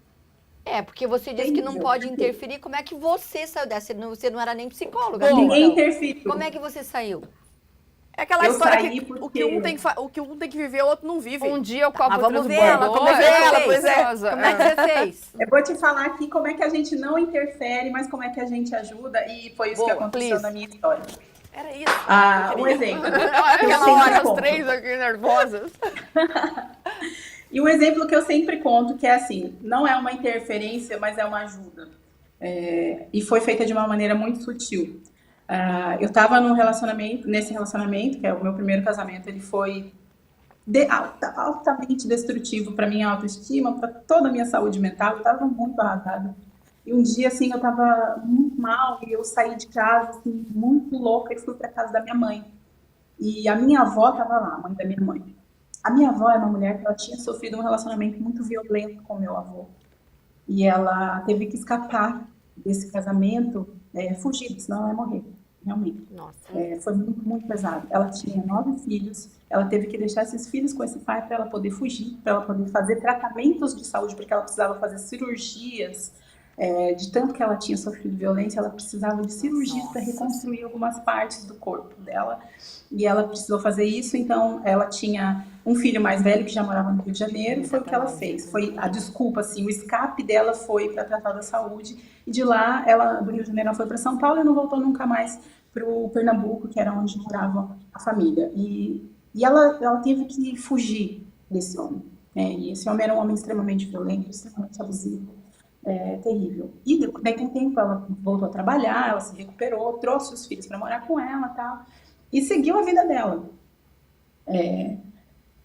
Porque você disse que não pode interferir. Como é que você saiu dessa? Você não era nem psicóloga. Ninguém interferiu. Como é que você saiu? É aquela história que o que um tem que viver, o outro não vive. Um dia o copo vamos ver ela. Como é que você fez? Eu vou te falar aqui como é que a gente não interfere, mas como é que a gente ajuda. E foi isso que aconteceu na minha história. Era isso. Um exemplo. Aquela hora, as três aqui nervosas. E um exemplo que eu sempre conto, que é assim, não é uma interferência, mas é uma ajuda. E foi feita de uma maneira muito sutil. Eu estava nesse relacionamento, que é o meu primeiro casamento, ele foi altamente destrutivo para minha autoestima, para toda a minha saúde mental. Eu estava muito arrasada. E um dia, assim, eu estava muito mal e eu saí de casa, assim, muito louca, e fui para casa da minha mãe. E a minha avó estava lá, a mãe da minha mãe. A minha avó é uma mulher que ela tinha sofrido um relacionamento muito violento com meu avô. E ela teve que escapar desse casamento, fugir, senão ela ia morrer, realmente. Nossa. Foi muito, muito pesado. Ela tinha 9 filhos, ela teve que deixar esses filhos com esse pai para ela poder fugir, para ela poder fazer tratamentos de saúde, porque ela precisava fazer cirurgias, de tanto que ela tinha sofrido violência, ela precisava de cirurgias para reconstruir algumas partes do corpo dela, e ela precisou fazer isso. Então ela tinha um filho mais velho que já morava no Rio de Janeiro, foi o que ela fez, foi a desculpa, assim, o escape dela foi para tratar da saúde, e de lá, do Rio de Janeiro, ela foi para São Paulo e não voltou nunca mais para o Pernambuco, que era onde morava a família, e ela teve que fugir desse homem, e esse homem era um homem extremamente violento, extremamente abusivo, terrível. E daí com o tempo ela voltou a trabalhar, ela se recuperou, trouxe os filhos para morar com ela e tal, e seguiu a vida dela.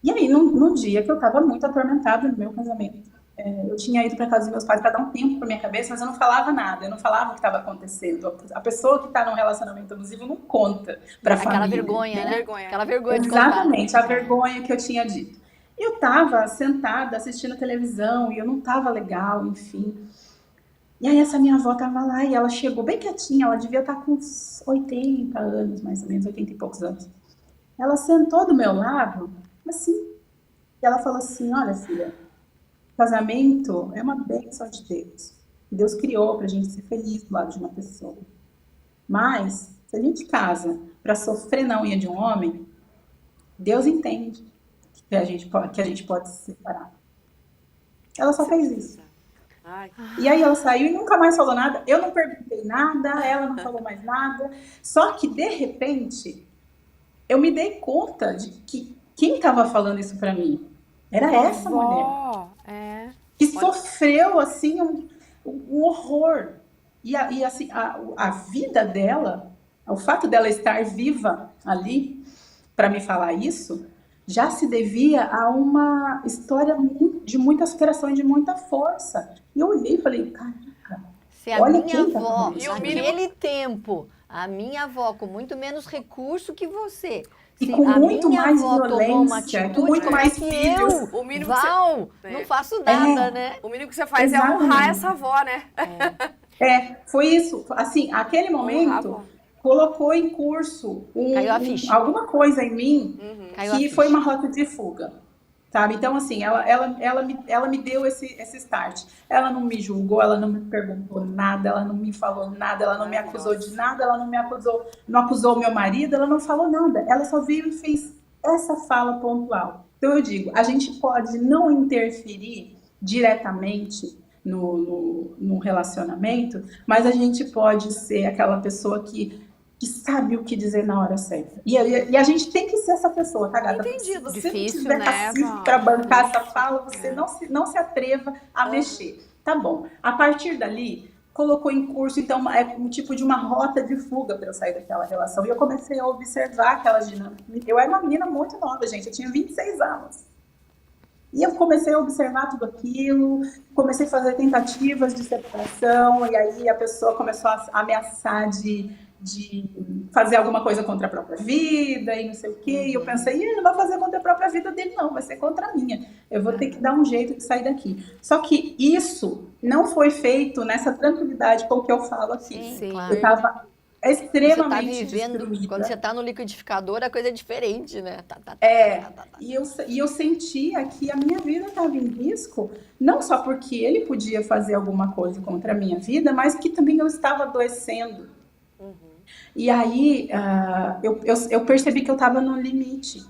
E aí, num dia que eu estava muito atormentada no meu casamento, eu tinha ido para casa dos meus pais para dar um tempo para minha cabeça, mas eu não falava nada, eu não falava o que estava acontecendo. A pessoa que está num relacionamento abusivo não conta para a família. Aquela vergonha, né? Aquela vergonha de contar. Exatamente, a vergonha que eu tinha dito. Eu estava sentada assistindo televisão e eu não estava legal, enfim. E aí essa minha avó estava lá e ela chegou bem quietinha, ela devia estar com uns 80 anos, mais ou menos, 80 e poucos anos. Ela sentou do meu lado, assim, e ela falou assim, olha filha, casamento é uma bênção de Deus. Deus criou para a gente ser feliz do lado de uma pessoa. Mas, se a gente casa para sofrer na unha de um homem, Deus entende que a gente pode se separar. Ela só fez isso. E aí ela saiu e nunca mais falou nada. Eu não perguntei nada, ela não falou mais nada. Só que, de repente, eu me dei conta de que quem estava falando isso para mim era essa mulher. Que sofreu, assim, um horror. E assim, a vida dela, o fato dela estar viva ali para me falar isso, já se devia a uma história de muita superação e de muita força. E eu olhei e falei, caraca, se a olha minha avó, naquele tempo, a minha avó com muito menos recurso que você... E com muito mais violência, com muito mais filhos. O mínimo Val, não faço nada, né? O mínimo que você faz é honrar essa avó, né? Foi isso. Assim, aquele momento colocou em curso alguma coisa em mim que foi uma rota de fuga. Sabe? Então, assim, ela me deu esse start. Ela não me julgou, ela não me perguntou nada, ela não me falou nada, ela não me acusou de nada, ela não acusou meu marido, ela não falou nada. Ela só veio e fez essa fala pontual. Então, eu digo, a gente pode não interferir diretamente no relacionamento, mas a gente pode ser aquela pessoa que sabe o que dizer na hora certa. E a gente tem que ser essa pessoa, tá, gata? Entendido. Se Difícil, tiver né? Para bancar essa fala, você não se atreva a mexer. Tá bom. A partir dali, colocou em curso, então, um tipo de uma rota de fuga para eu sair daquela relação. E eu comecei a observar aquelas dinâmicas. Eu era uma menina muito nova, gente. Eu tinha 26 anos. E eu comecei a observar tudo aquilo, comecei a fazer tentativas de separação, e aí a pessoa começou a ameaçar de fazer alguma coisa contra a própria vida e não sei o quê. E eu pensei, ele não vai fazer contra a própria vida dele, não, vai ser contra a minha. Eu vou ter que dar um jeito de sair daqui. Só que isso não foi feito nessa tranquilidade com que eu falo aqui. Sim, claro. Eu estava extremamente você tá vivendo, destruída. quando você está no liquidificador, a coisa é diferente, né? E eu sentia que a minha vida estava em risco, não só porque ele podia fazer alguma coisa contra a minha vida, mas que também eu estava adoecendo. E aí, eu percebi que eu estava no limite.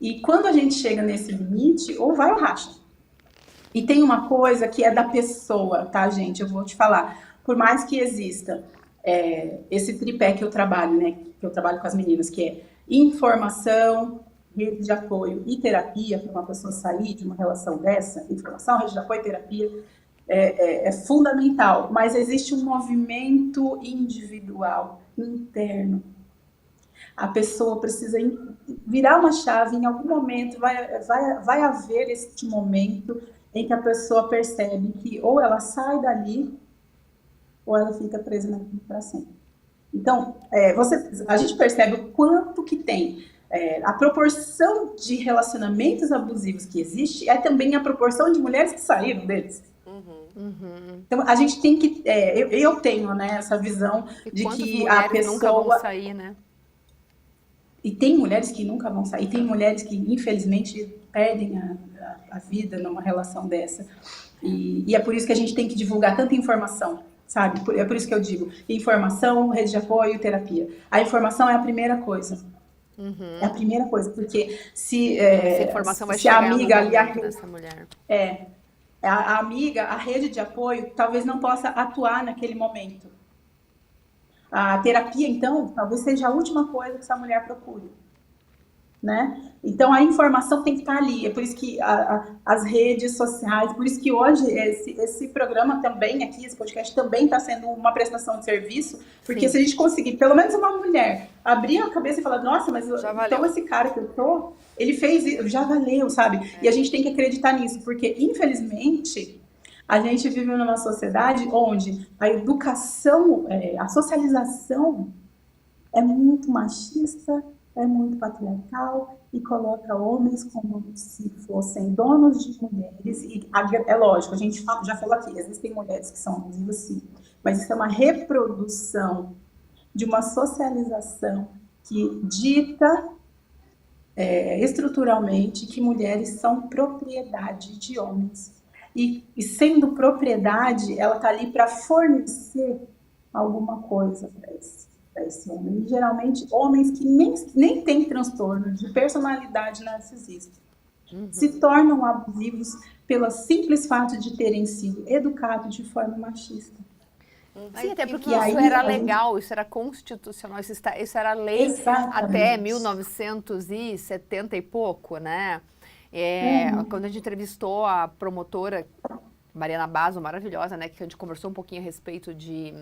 E quando a gente chega nesse limite, ou vai ou racha. E tem uma coisa que é da pessoa, tá, gente? Eu vou te falar. Por mais que exista esse tripé que eu trabalho, né? Que eu trabalho com as meninas, que é informação, rede de apoio e terapia, para uma pessoa sair de uma relação dessa, informação, rede de apoio e terapia, é fundamental. Mas existe um movimento individual, interno. A pessoa precisa virar uma chave, em algum momento vai haver este momento em que a pessoa percebe que ou ela sai dali ou ela fica presa naquilo para sempre. Então, a gente percebe o quanto que tem. A proporção de relacionamentos abusivos que existe é também a proporção de mulheres que saíram deles. Então, a gente tem que... eu tenho, né, essa visão de que a pessoa... nunca vão sair, né? E tem mulheres que nunca vão sair. E tem mulheres que, infelizmente, perdem a vida numa relação dessa. E é por isso que a gente tem que divulgar tanta informação, sabe? É por isso que eu digo, informação, rede de apoio, terapia. A informação é a primeira coisa. É a primeira coisa, porque se essa informação vai chegar a amiga ali... dessa mulher. A amiga, a rede de apoio, talvez não possa atuar naquele momento. A terapia, então, talvez seja a última coisa que essa mulher procure. né? Então, a informação tem que estar ali. É por isso que as redes sociais, por isso que hoje esse programa também aqui, esse podcast também está sendo uma prestação de serviço, porque Sim. se a gente conseguir, pelo menos uma mulher, abrir a cabeça e falar, nossa, mas então esse cara que eu tô, ele fez isso, já valeu, sabe? E a gente tem que acreditar nisso, porque, infelizmente, a gente vive numa sociedade onde a educação, a socialização é muito machista, é muito patriarcal e coloca homens como se fossem donos de mulheres. E é lógico, a gente já falou aqui, existem mulheres que são abusivas, sim, mas isso é uma reprodução de uma socialização que dita estruturalmente que mulheres são propriedade de homens. E sendo propriedade, ela está ali para fornecer alguma coisa para esse homem. E, geralmente, homens que nem têm transtorno de personalidade narcisista se tornam abusivos pelo simples fato de terem sido educados de forma machista. Sim, até porque isso era legal, isso era constitucional, isso era lei até 1970 e pouco, né? Quando a gente entrevistou a promotora Mariana Basso, maravilhosa, né? Que a gente conversou um pouquinho a respeito de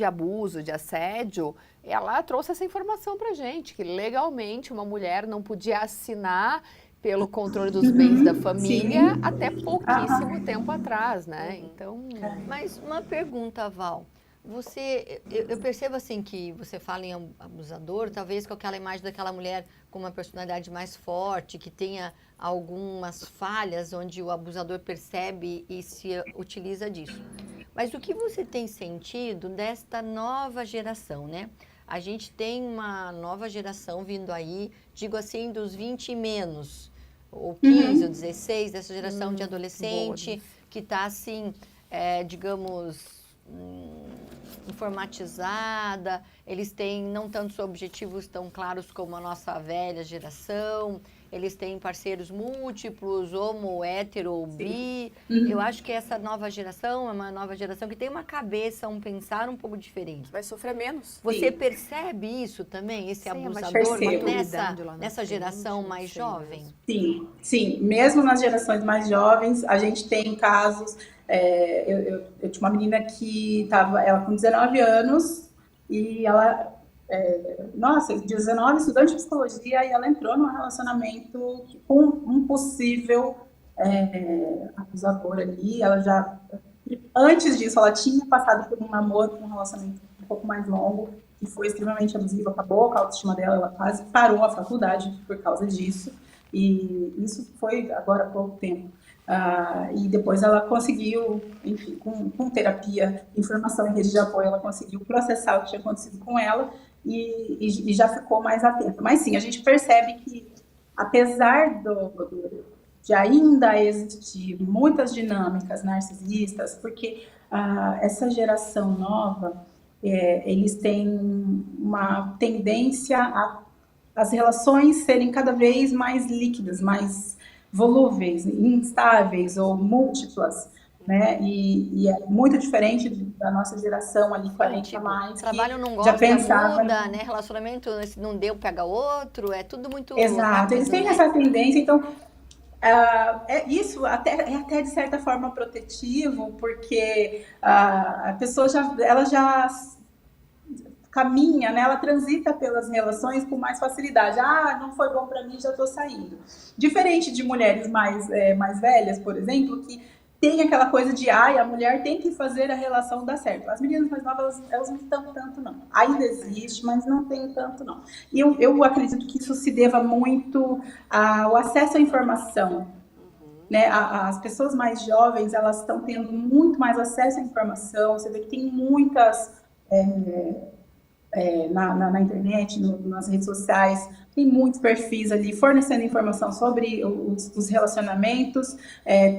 abuso, de assédio, ela trouxe essa informação pra gente, que legalmente uma mulher não podia assinar pelo controle dos bens da família até pouquíssimo tempo atrás, né? Então... Mas uma pergunta, Val. Eu percebo assim que você fala em abusador, talvez com aquela imagem daquela mulher com uma personalidade mais forte, que tenha algumas falhas onde o abusador percebe e se utiliza disso. Mas o que você tem sentido desta nova geração, né? A gente tem uma nova geração vindo aí, digo assim, dos 20 e menos, ou 15 ou 16, dessa geração de adolescente que está assim, digamos, informatizada, eles têm não tantos objetivos tão claros como a nossa velha geração, eles têm parceiros múltiplos, homo, hétero, bi. Eu acho que essa nova geração é uma nova geração que tem uma cabeça, um pensar um pouco diferente. Vai sofrer menos. Você percebe isso também, esse abusador nessa geração mais jovem? Sim. Mesmo nas gerações mais jovens, a gente tem casos... eu tinha uma menina que ela com 19 anos e ela... 19, estudante de psicologia, e ela entrou num relacionamento com um possível abusador ali. Ela já, antes disso, ela tinha passado por um namoro, um relacionamento um pouco mais longo, que foi extremamente abusivo, acabou com a autoestima dela, ela quase parou a faculdade por causa disso, e isso foi agora há pouco tempo. E depois ela conseguiu, enfim, com terapia, informação em rede de apoio, ela conseguiu processar o que tinha acontecido com ela e já ficou mais atenta. Mas sim, a gente percebe que, apesar de ainda existir muitas dinâmicas narcisistas, porque essa geração nova, eles têm uma tendência as relações serem cada vez mais líquidas, mais volúveis, instáveis ou múltiplas, né? E é muito diferente da nossa geração ali, 40 mais. Trabalho não gosta, muda, né? Relacionamento não deu, pega outro, é tudo muito... Exato, rápido, eles têm essa tendência, então... isso é até de certa forma protetivo, porque a pessoa ela já caminha, né? Ela transita pelas relações com mais facilidade. Não foi bom para mim, já estou saindo. Diferente de mulheres mais velhas, por exemplo, que tem aquela coisa de a mulher tem que fazer a relação dar certo. As meninas mais novas, elas não estão tanto, não. Ainda existe, mas não tem tanto, não. E eu acredito que isso se deva muito ao acesso à informação. Né? As pessoas mais jovens, elas estão tendo muito mais acesso à informação. Você vê que tem muitas... na internet, nas redes sociais, tem muitos perfis ali fornecendo informação sobre os relacionamentos,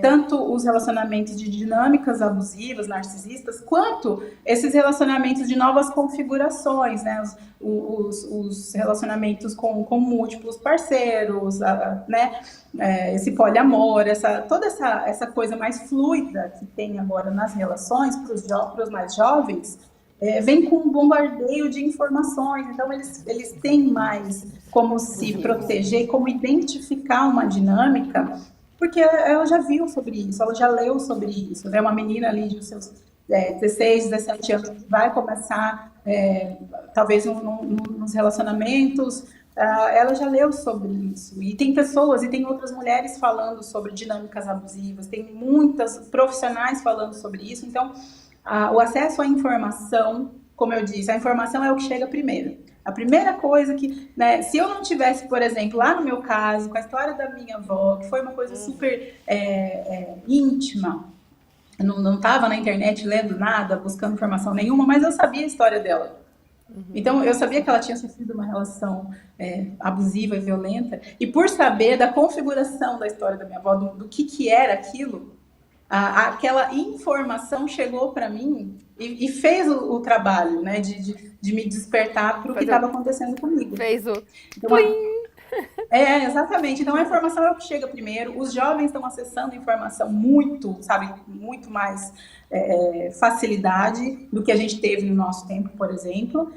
tanto os relacionamentos de dinâmicas abusivas, narcisistas, quanto esses relacionamentos de novas configurações, né? Os relacionamentos com múltiplos parceiros, né? Esse poliamor, toda essa coisa mais fluida que tem agora nas relações para os mais jovens. vem com um bombardeio de informações, então eles têm mais como se proteger, como identificar uma dinâmica, porque ela já viu sobre isso, ela já leu sobre isso, né? Uma menina ali de seus 16, 17 anos que vai começar, talvez nos relacionamentos, ela já leu sobre isso. E tem pessoas, e tem outras mulheres falando sobre dinâmicas abusivas, tem muitas profissionais falando sobre isso. Então, o acesso à informação, como eu disse, a informação é o que chega primeiro. A primeira coisa que, né, se eu não tivesse, por exemplo, lá no meu caso, com a história da minha avó, que foi uma coisa super íntima, não estava na internet lendo nada, buscando informação nenhuma, mas eu sabia a história dela. Então, eu sabia que ela tinha sofrido uma relação abusiva e violenta, e por saber da configuração da história da minha avó, do que era aquilo, aquela informação chegou para mim e fez o trabalho, né, de me despertar para o que estava acontecendo comigo. Fez o então, exatamente. Então, a informação é o que chega primeiro. Os jovens estão acessando a informação muito mais facilidade do que a gente teve no nosso tempo, por exemplo.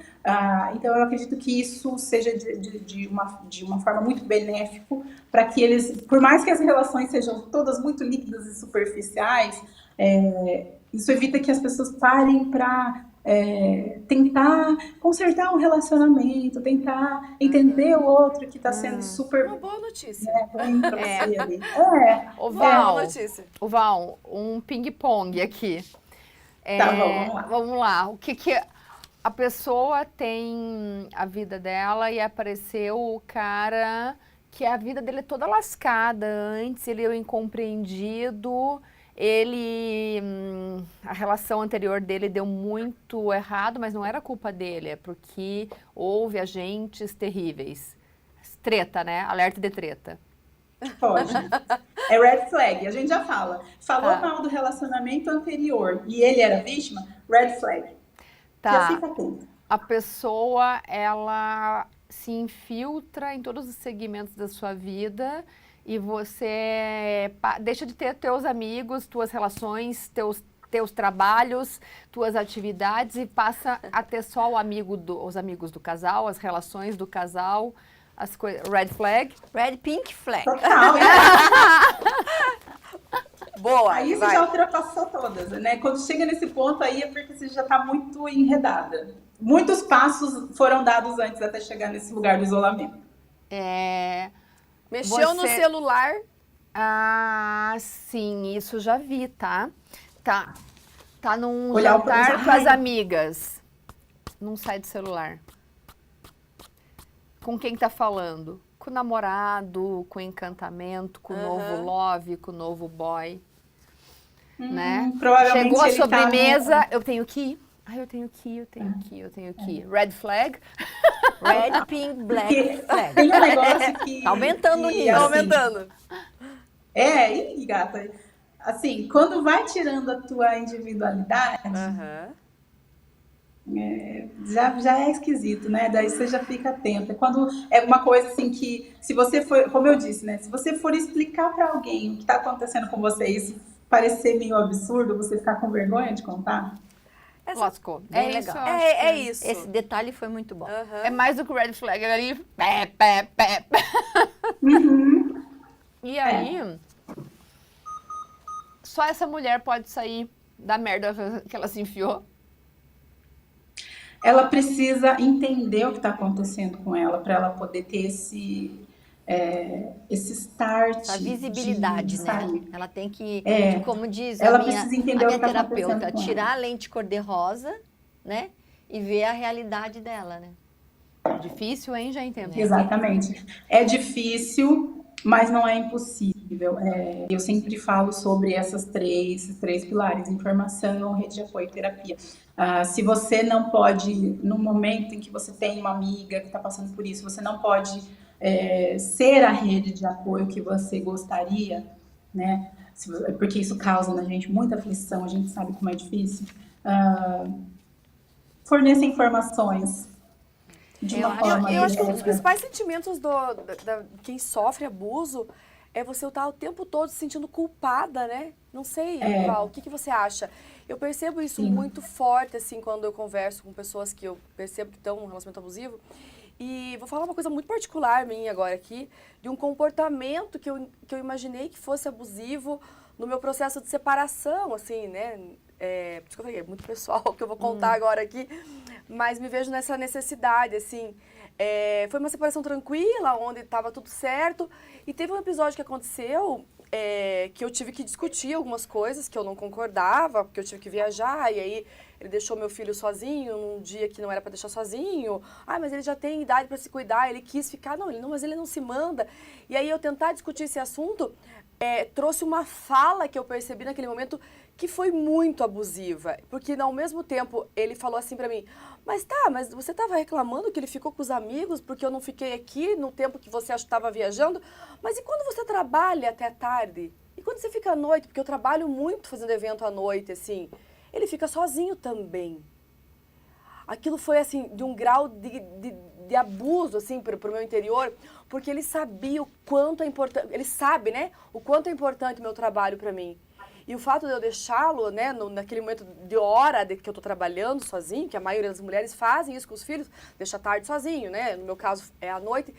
Então, eu acredito que isso seja de uma forma muito benéfica para que eles, por mais que as relações sejam todas muito líquidas e superficiais, isso evita que as pessoas parem para tentar consertar um relacionamento, tentar entender o outro que está sendo super... Uma boa notícia. Ruim para você ali. O Val, um ping-pong aqui. Tá bom, vamos lá. O que a pessoa tem a vida dela e apareceu o cara que a vida dele é toda lascada antes, ele é o incompreendido... a relação anterior dele deu muito errado, mas não era culpa dele, é porque houve agentes terríveis. Treta, né? Alerta de treta. Pode. É red flag, a gente já fala. Falou mal do relacionamento anterior e ele era vítima, red flag. Já fica atento. A pessoa, ela se infiltra em todos os segmentos da sua vida... E você deixa de ter teus amigos, tuas relações, teus trabalhos, tuas atividades e passa a ter só os amigos do casal, as relações do casal, as coisas. Red flag. Red pink flag. Total. Boa. Aí você já ultrapassou todas, né? Quando chega nesse ponto aí é porque você já está muito enredada. Muitos passos foram dados antes até chegar nesse lugar do isolamento. Mexeu no celular? Sim, isso já vi, tá? Tá num Olhar jantar com as amigas. Não sai do celular. Com quem tá falando? Com o namorado, com o encantamento, com o novo love, com o novo boy. Né? Provavelmente chegou a sobremesa, eu tenho que ir. Eu tenho que ir. Red flag? Red, pink, black flag. Tem um negócio que... Tá aumentando o nível. Tá aumentando. E gata, assim, quando vai tirando a tua individualidade, já é esquisito, né? Daí você já fica atenta. Quando é uma coisa assim que, se você for, como eu disse, né? Se você for explicar para alguém o que tá acontecendo com você e isso parecer meio absurdo, você ficar com vergonha de contar... Lascou. Bem legal. É isso. Esse detalhe foi muito bom. É mais do que o red flag ali. E aí, só essa mulher pode sair da merda que ela se enfiou. Ela precisa entender o que está acontecendo com ela para ela poder ter esse start. A visibilidade, né? Ela tem que, como diz ela a minha terapeuta, tirar a lente cor-de-rosa, né? E ver a realidade dela, né? Difícil, hein? Já entendi. Exatamente. É difícil, mas não é impossível. Eu sempre falo sobre esses três pilares: informação, rede de apoio e terapia. Se você não pode, no momento em que você tem uma amiga que está passando por isso, você não pode ser a rede de apoio que você gostaria, né? Porque isso causa na gente muita aflição, a gente sabe como é difícil. Forneça informações de uma forma... Eu acho que um dos principais sentimentos quem sofre abuso é você estar o tempo todo se sentindo culpada, né? Não sei, Val, o que você acha? Eu percebo isso muito forte, assim, quando eu converso com pessoas que eu percebo que estão num relacionamento abusivo. E vou falar uma coisa muito particular minha agora aqui, de um comportamento que eu imaginei que fosse abusivo no meu processo de separação, assim, né? Por isso que eu falei, é muito pessoal que eu vou contar agora aqui, mas me vejo nessa necessidade, assim. Foi uma separação tranquila, onde estava tudo certo, e teve um episódio que aconteceu que eu tive que discutir algumas coisas que eu não concordava, porque eu tive que viajar, e aí ele deixou meu filho sozinho num dia que não era para deixar sozinho. Mas ele já tem idade para se cuidar, ele quis ficar. Mas ele não se manda. E aí eu tentar discutir esse assunto trouxe uma fala que eu percebi naquele momento que foi muito abusiva. Porque ao mesmo tempo ele falou assim para mim, mas você estava reclamando que ele ficou com os amigos porque eu não fiquei aqui no tempo que você estava viajando? Mas e quando você trabalha até tarde? E quando você fica à noite? Porque eu trabalho muito fazendo evento à noite, assim. Ele fica sozinho também. Aquilo foi, assim, de um grau de abuso, assim, para o meu interior, porque ele sabia o quanto é importante, ele sabe, né, o quanto é importante o meu trabalho para mim. E o fato de eu deixá-lo, né, naquele momento de hora que eu estou trabalhando sozinho, que a maioria das mulheres fazem isso com os filhos, deixa a tarde sozinho, né, no meu caso é à noite,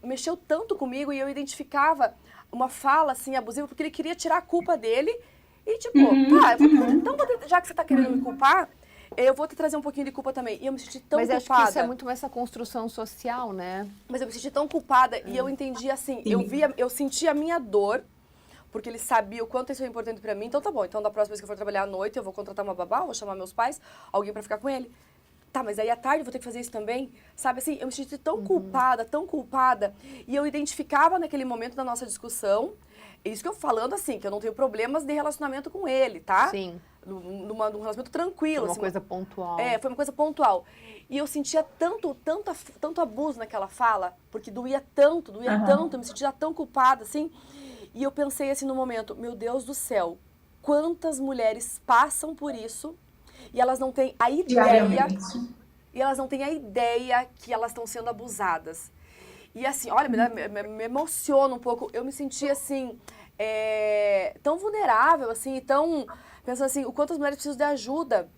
mexeu tanto comigo e eu identificava uma fala, assim, abusiva, porque ele queria tirar a culpa dele. E tipo, então já que você tá querendo me culpar, eu vou te trazer um pouquinho de culpa também. E eu me senti tão culpada. Mas acho que isso é muito essa construção social, né? Mas eu me senti tão culpada e eu entendi assim, eu senti a minha dor, porque ele sabia o quanto isso é importante pra mim. Então tá bom, então da próxima vez que eu for trabalhar à noite, eu vou contratar uma babá, vou chamar meus pais, alguém pra ficar com ele. Tá, mas aí à tarde eu vou ter que fazer isso também? Sabe assim, eu me senti tão culpada. E eu identificava naquele momento da nossa discussão, isso que eu falando assim, que eu não tenho problemas de relacionamento com ele, tá? Sim. Num relacionamento tranquilo. Foi uma assim, coisa pontual. Foi uma coisa pontual. E eu sentia tanto abuso naquela fala, porque doía tanto, eu me sentia tão culpada, assim. E eu pensei assim no momento, meu Deus do céu, quantas mulheres passam por isso e elas não têm a ideia, que elas estão sendo abusadas. E assim, olha, me emociona um pouco. Eu me senti assim, tão vulnerável, assim, tão pensando assim, o quanto as mulheres precisam de ajuda.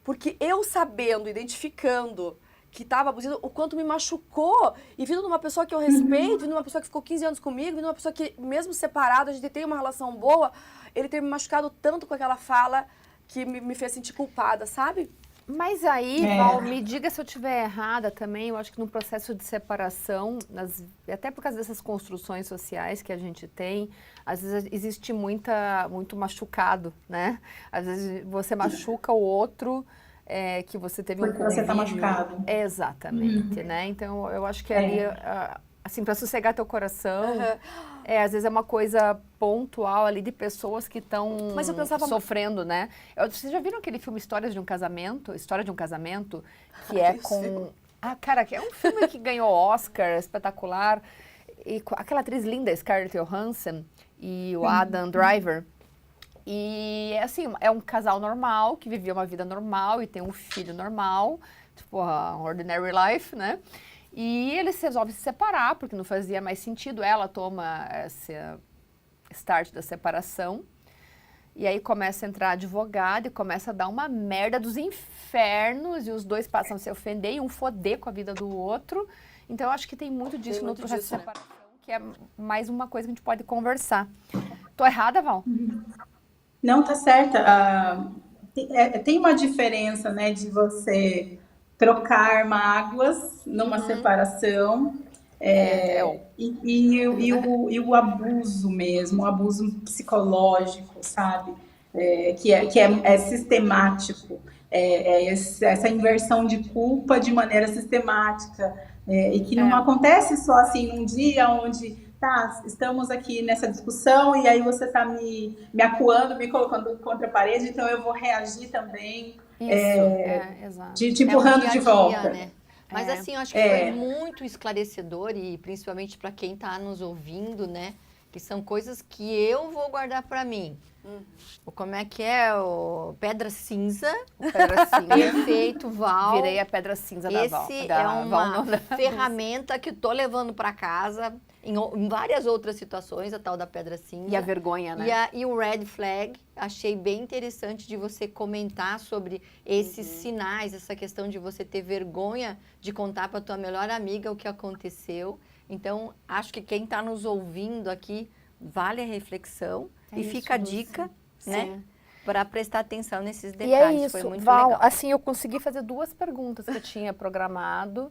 Porque eu sabendo, identificando que estava abusiva, o quanto me machucou. E vindo de uma pessoa que eu respeito, vindo de uma pessoa que ficou 15 anos comigo, vindo de uma pessoa que, mesmo separado, a gente tem uma relação boa, ele ter me machucado tanto com aquela fala que me fez sentir culpada, sabe? Mas aí, Val, me diga se eu estiver errada também, eu acho que no processo de separação, até por causa dessas construções sociais que a gente tem, às vezes existe muito machucado, né? Às vezes você machuca o outro, que você teve porque você está machucado. Exatamente, né? Então, eu acho que ali, assim, para sossegar teu coração, às vezes é uma coisa pontual ali de pessoas que estão sofrendo, né? Vocês já viram aquele filme História de um Casamento, que é com... cara, que é um filme que ganhou Oscar, espetacular, e com aquela atriz linda, Scarlett Johansson, e o Adam Driver. E, assim, é um casal normal, que vivia uma vida normal e tem um filho normal, tipo, a ordinary life, né? E eles resolvem se separar, porque não fazia mais sentido. Ela toma esse start da separação. E aí começa a entrar advogado e começa a dar uma merda dos infernos. E os dois passam a se ofender e um foder com a vida do outro. Então, eu acho que tem muito disso no processo de separação, que é mais uma coisa que a gente pode conversar. Tô errada, Val? Não, tá certa. Tem uma diferença, né, de você trocar mágoas numa separação e o abuso mesmo, o abuso psicológico, sabe? Que é sistemático, essa inversão de culpa de maneira sistemática, e que não acontece só assim num dia onde estamos aqui nessa discussão e aí você está me acuando, me colocando contra a parede, então eu vou reagir também. Exato. Te empurrando de volta. Né? Mas assim, eu acho que foi muito esclarecedor e principalmente para quem está nos ouvindo, né? que são coisas que eu vou guardar para mim. Como é que é? O pedra cinza. Pedra cinza. Perfeito, Val. Virei a pedra cinza da Val. Esse é uma ferramenta que tô levando para casa em várias outras situações, a tal da pedra cinza. E a vergonha, né? E o red flag. Achei bem interessante de você comentar sobre esses sinais, essa questão de você ter vergonha de contar para tua melhor amiga o que aconteceu. Então, acho que quem está nos ouvindo aqui vale a reflexão. E fica a dica, né? Para prestar atenção nesses detalhes. E é isso, foi muito Val, legal. assim, eu consegui fazer 2 perguntas que eu tinha programado.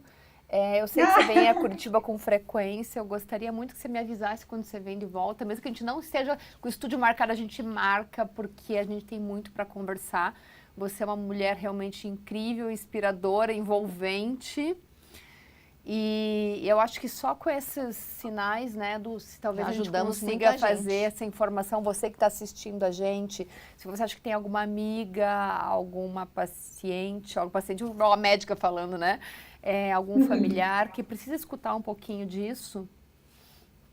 Eu sei que você vem a Curitiba com frequência, eu gostaria muito que você me avisasse quando você vem de volta, mesmo que a gente não esteja com o estúdio marcado, a gente marca, porque a gente tem muito para conversar. Você é uma mulher realmente incrível, inspiradora, envolvente. E eu acho que só com esses sinais, né, talvez a gente consiga fazer essa informação, você que está assistindo a gente, se você acha que tem alguma amiga, alguma paciente, uma médica falando, né, algum familiar que precisa escutar um pouquinho disso,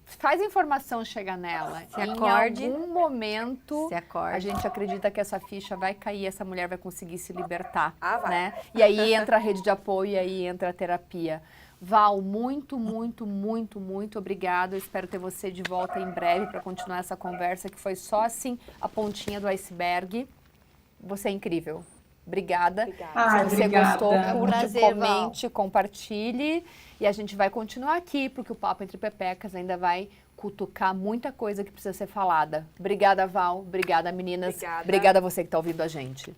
faz a informação chegar nela. Se acorde. Em algum momento, a gente acredita que essa ficha vai cair, essa mulher vai conseguir se libertar, né? E aí entra a rede de apoio, e aí entra a terapia. Val, muito, muito, muito, muito obrigada. Eu espero ter você de volta em breve para continuar essa conversa, que foi só assim a pontinha do iceberg. Você é incrível. Obrigada. Se você gostou, curte, comente, compartilhe. E a gente vai continuar aqui, porque o Papo Entre Pepecas ainda vai cutucar muita coisa que precisa ser falada. Obrigada, Val. Obrigada, meninas. Obrigada a você que está ouvindo a gente.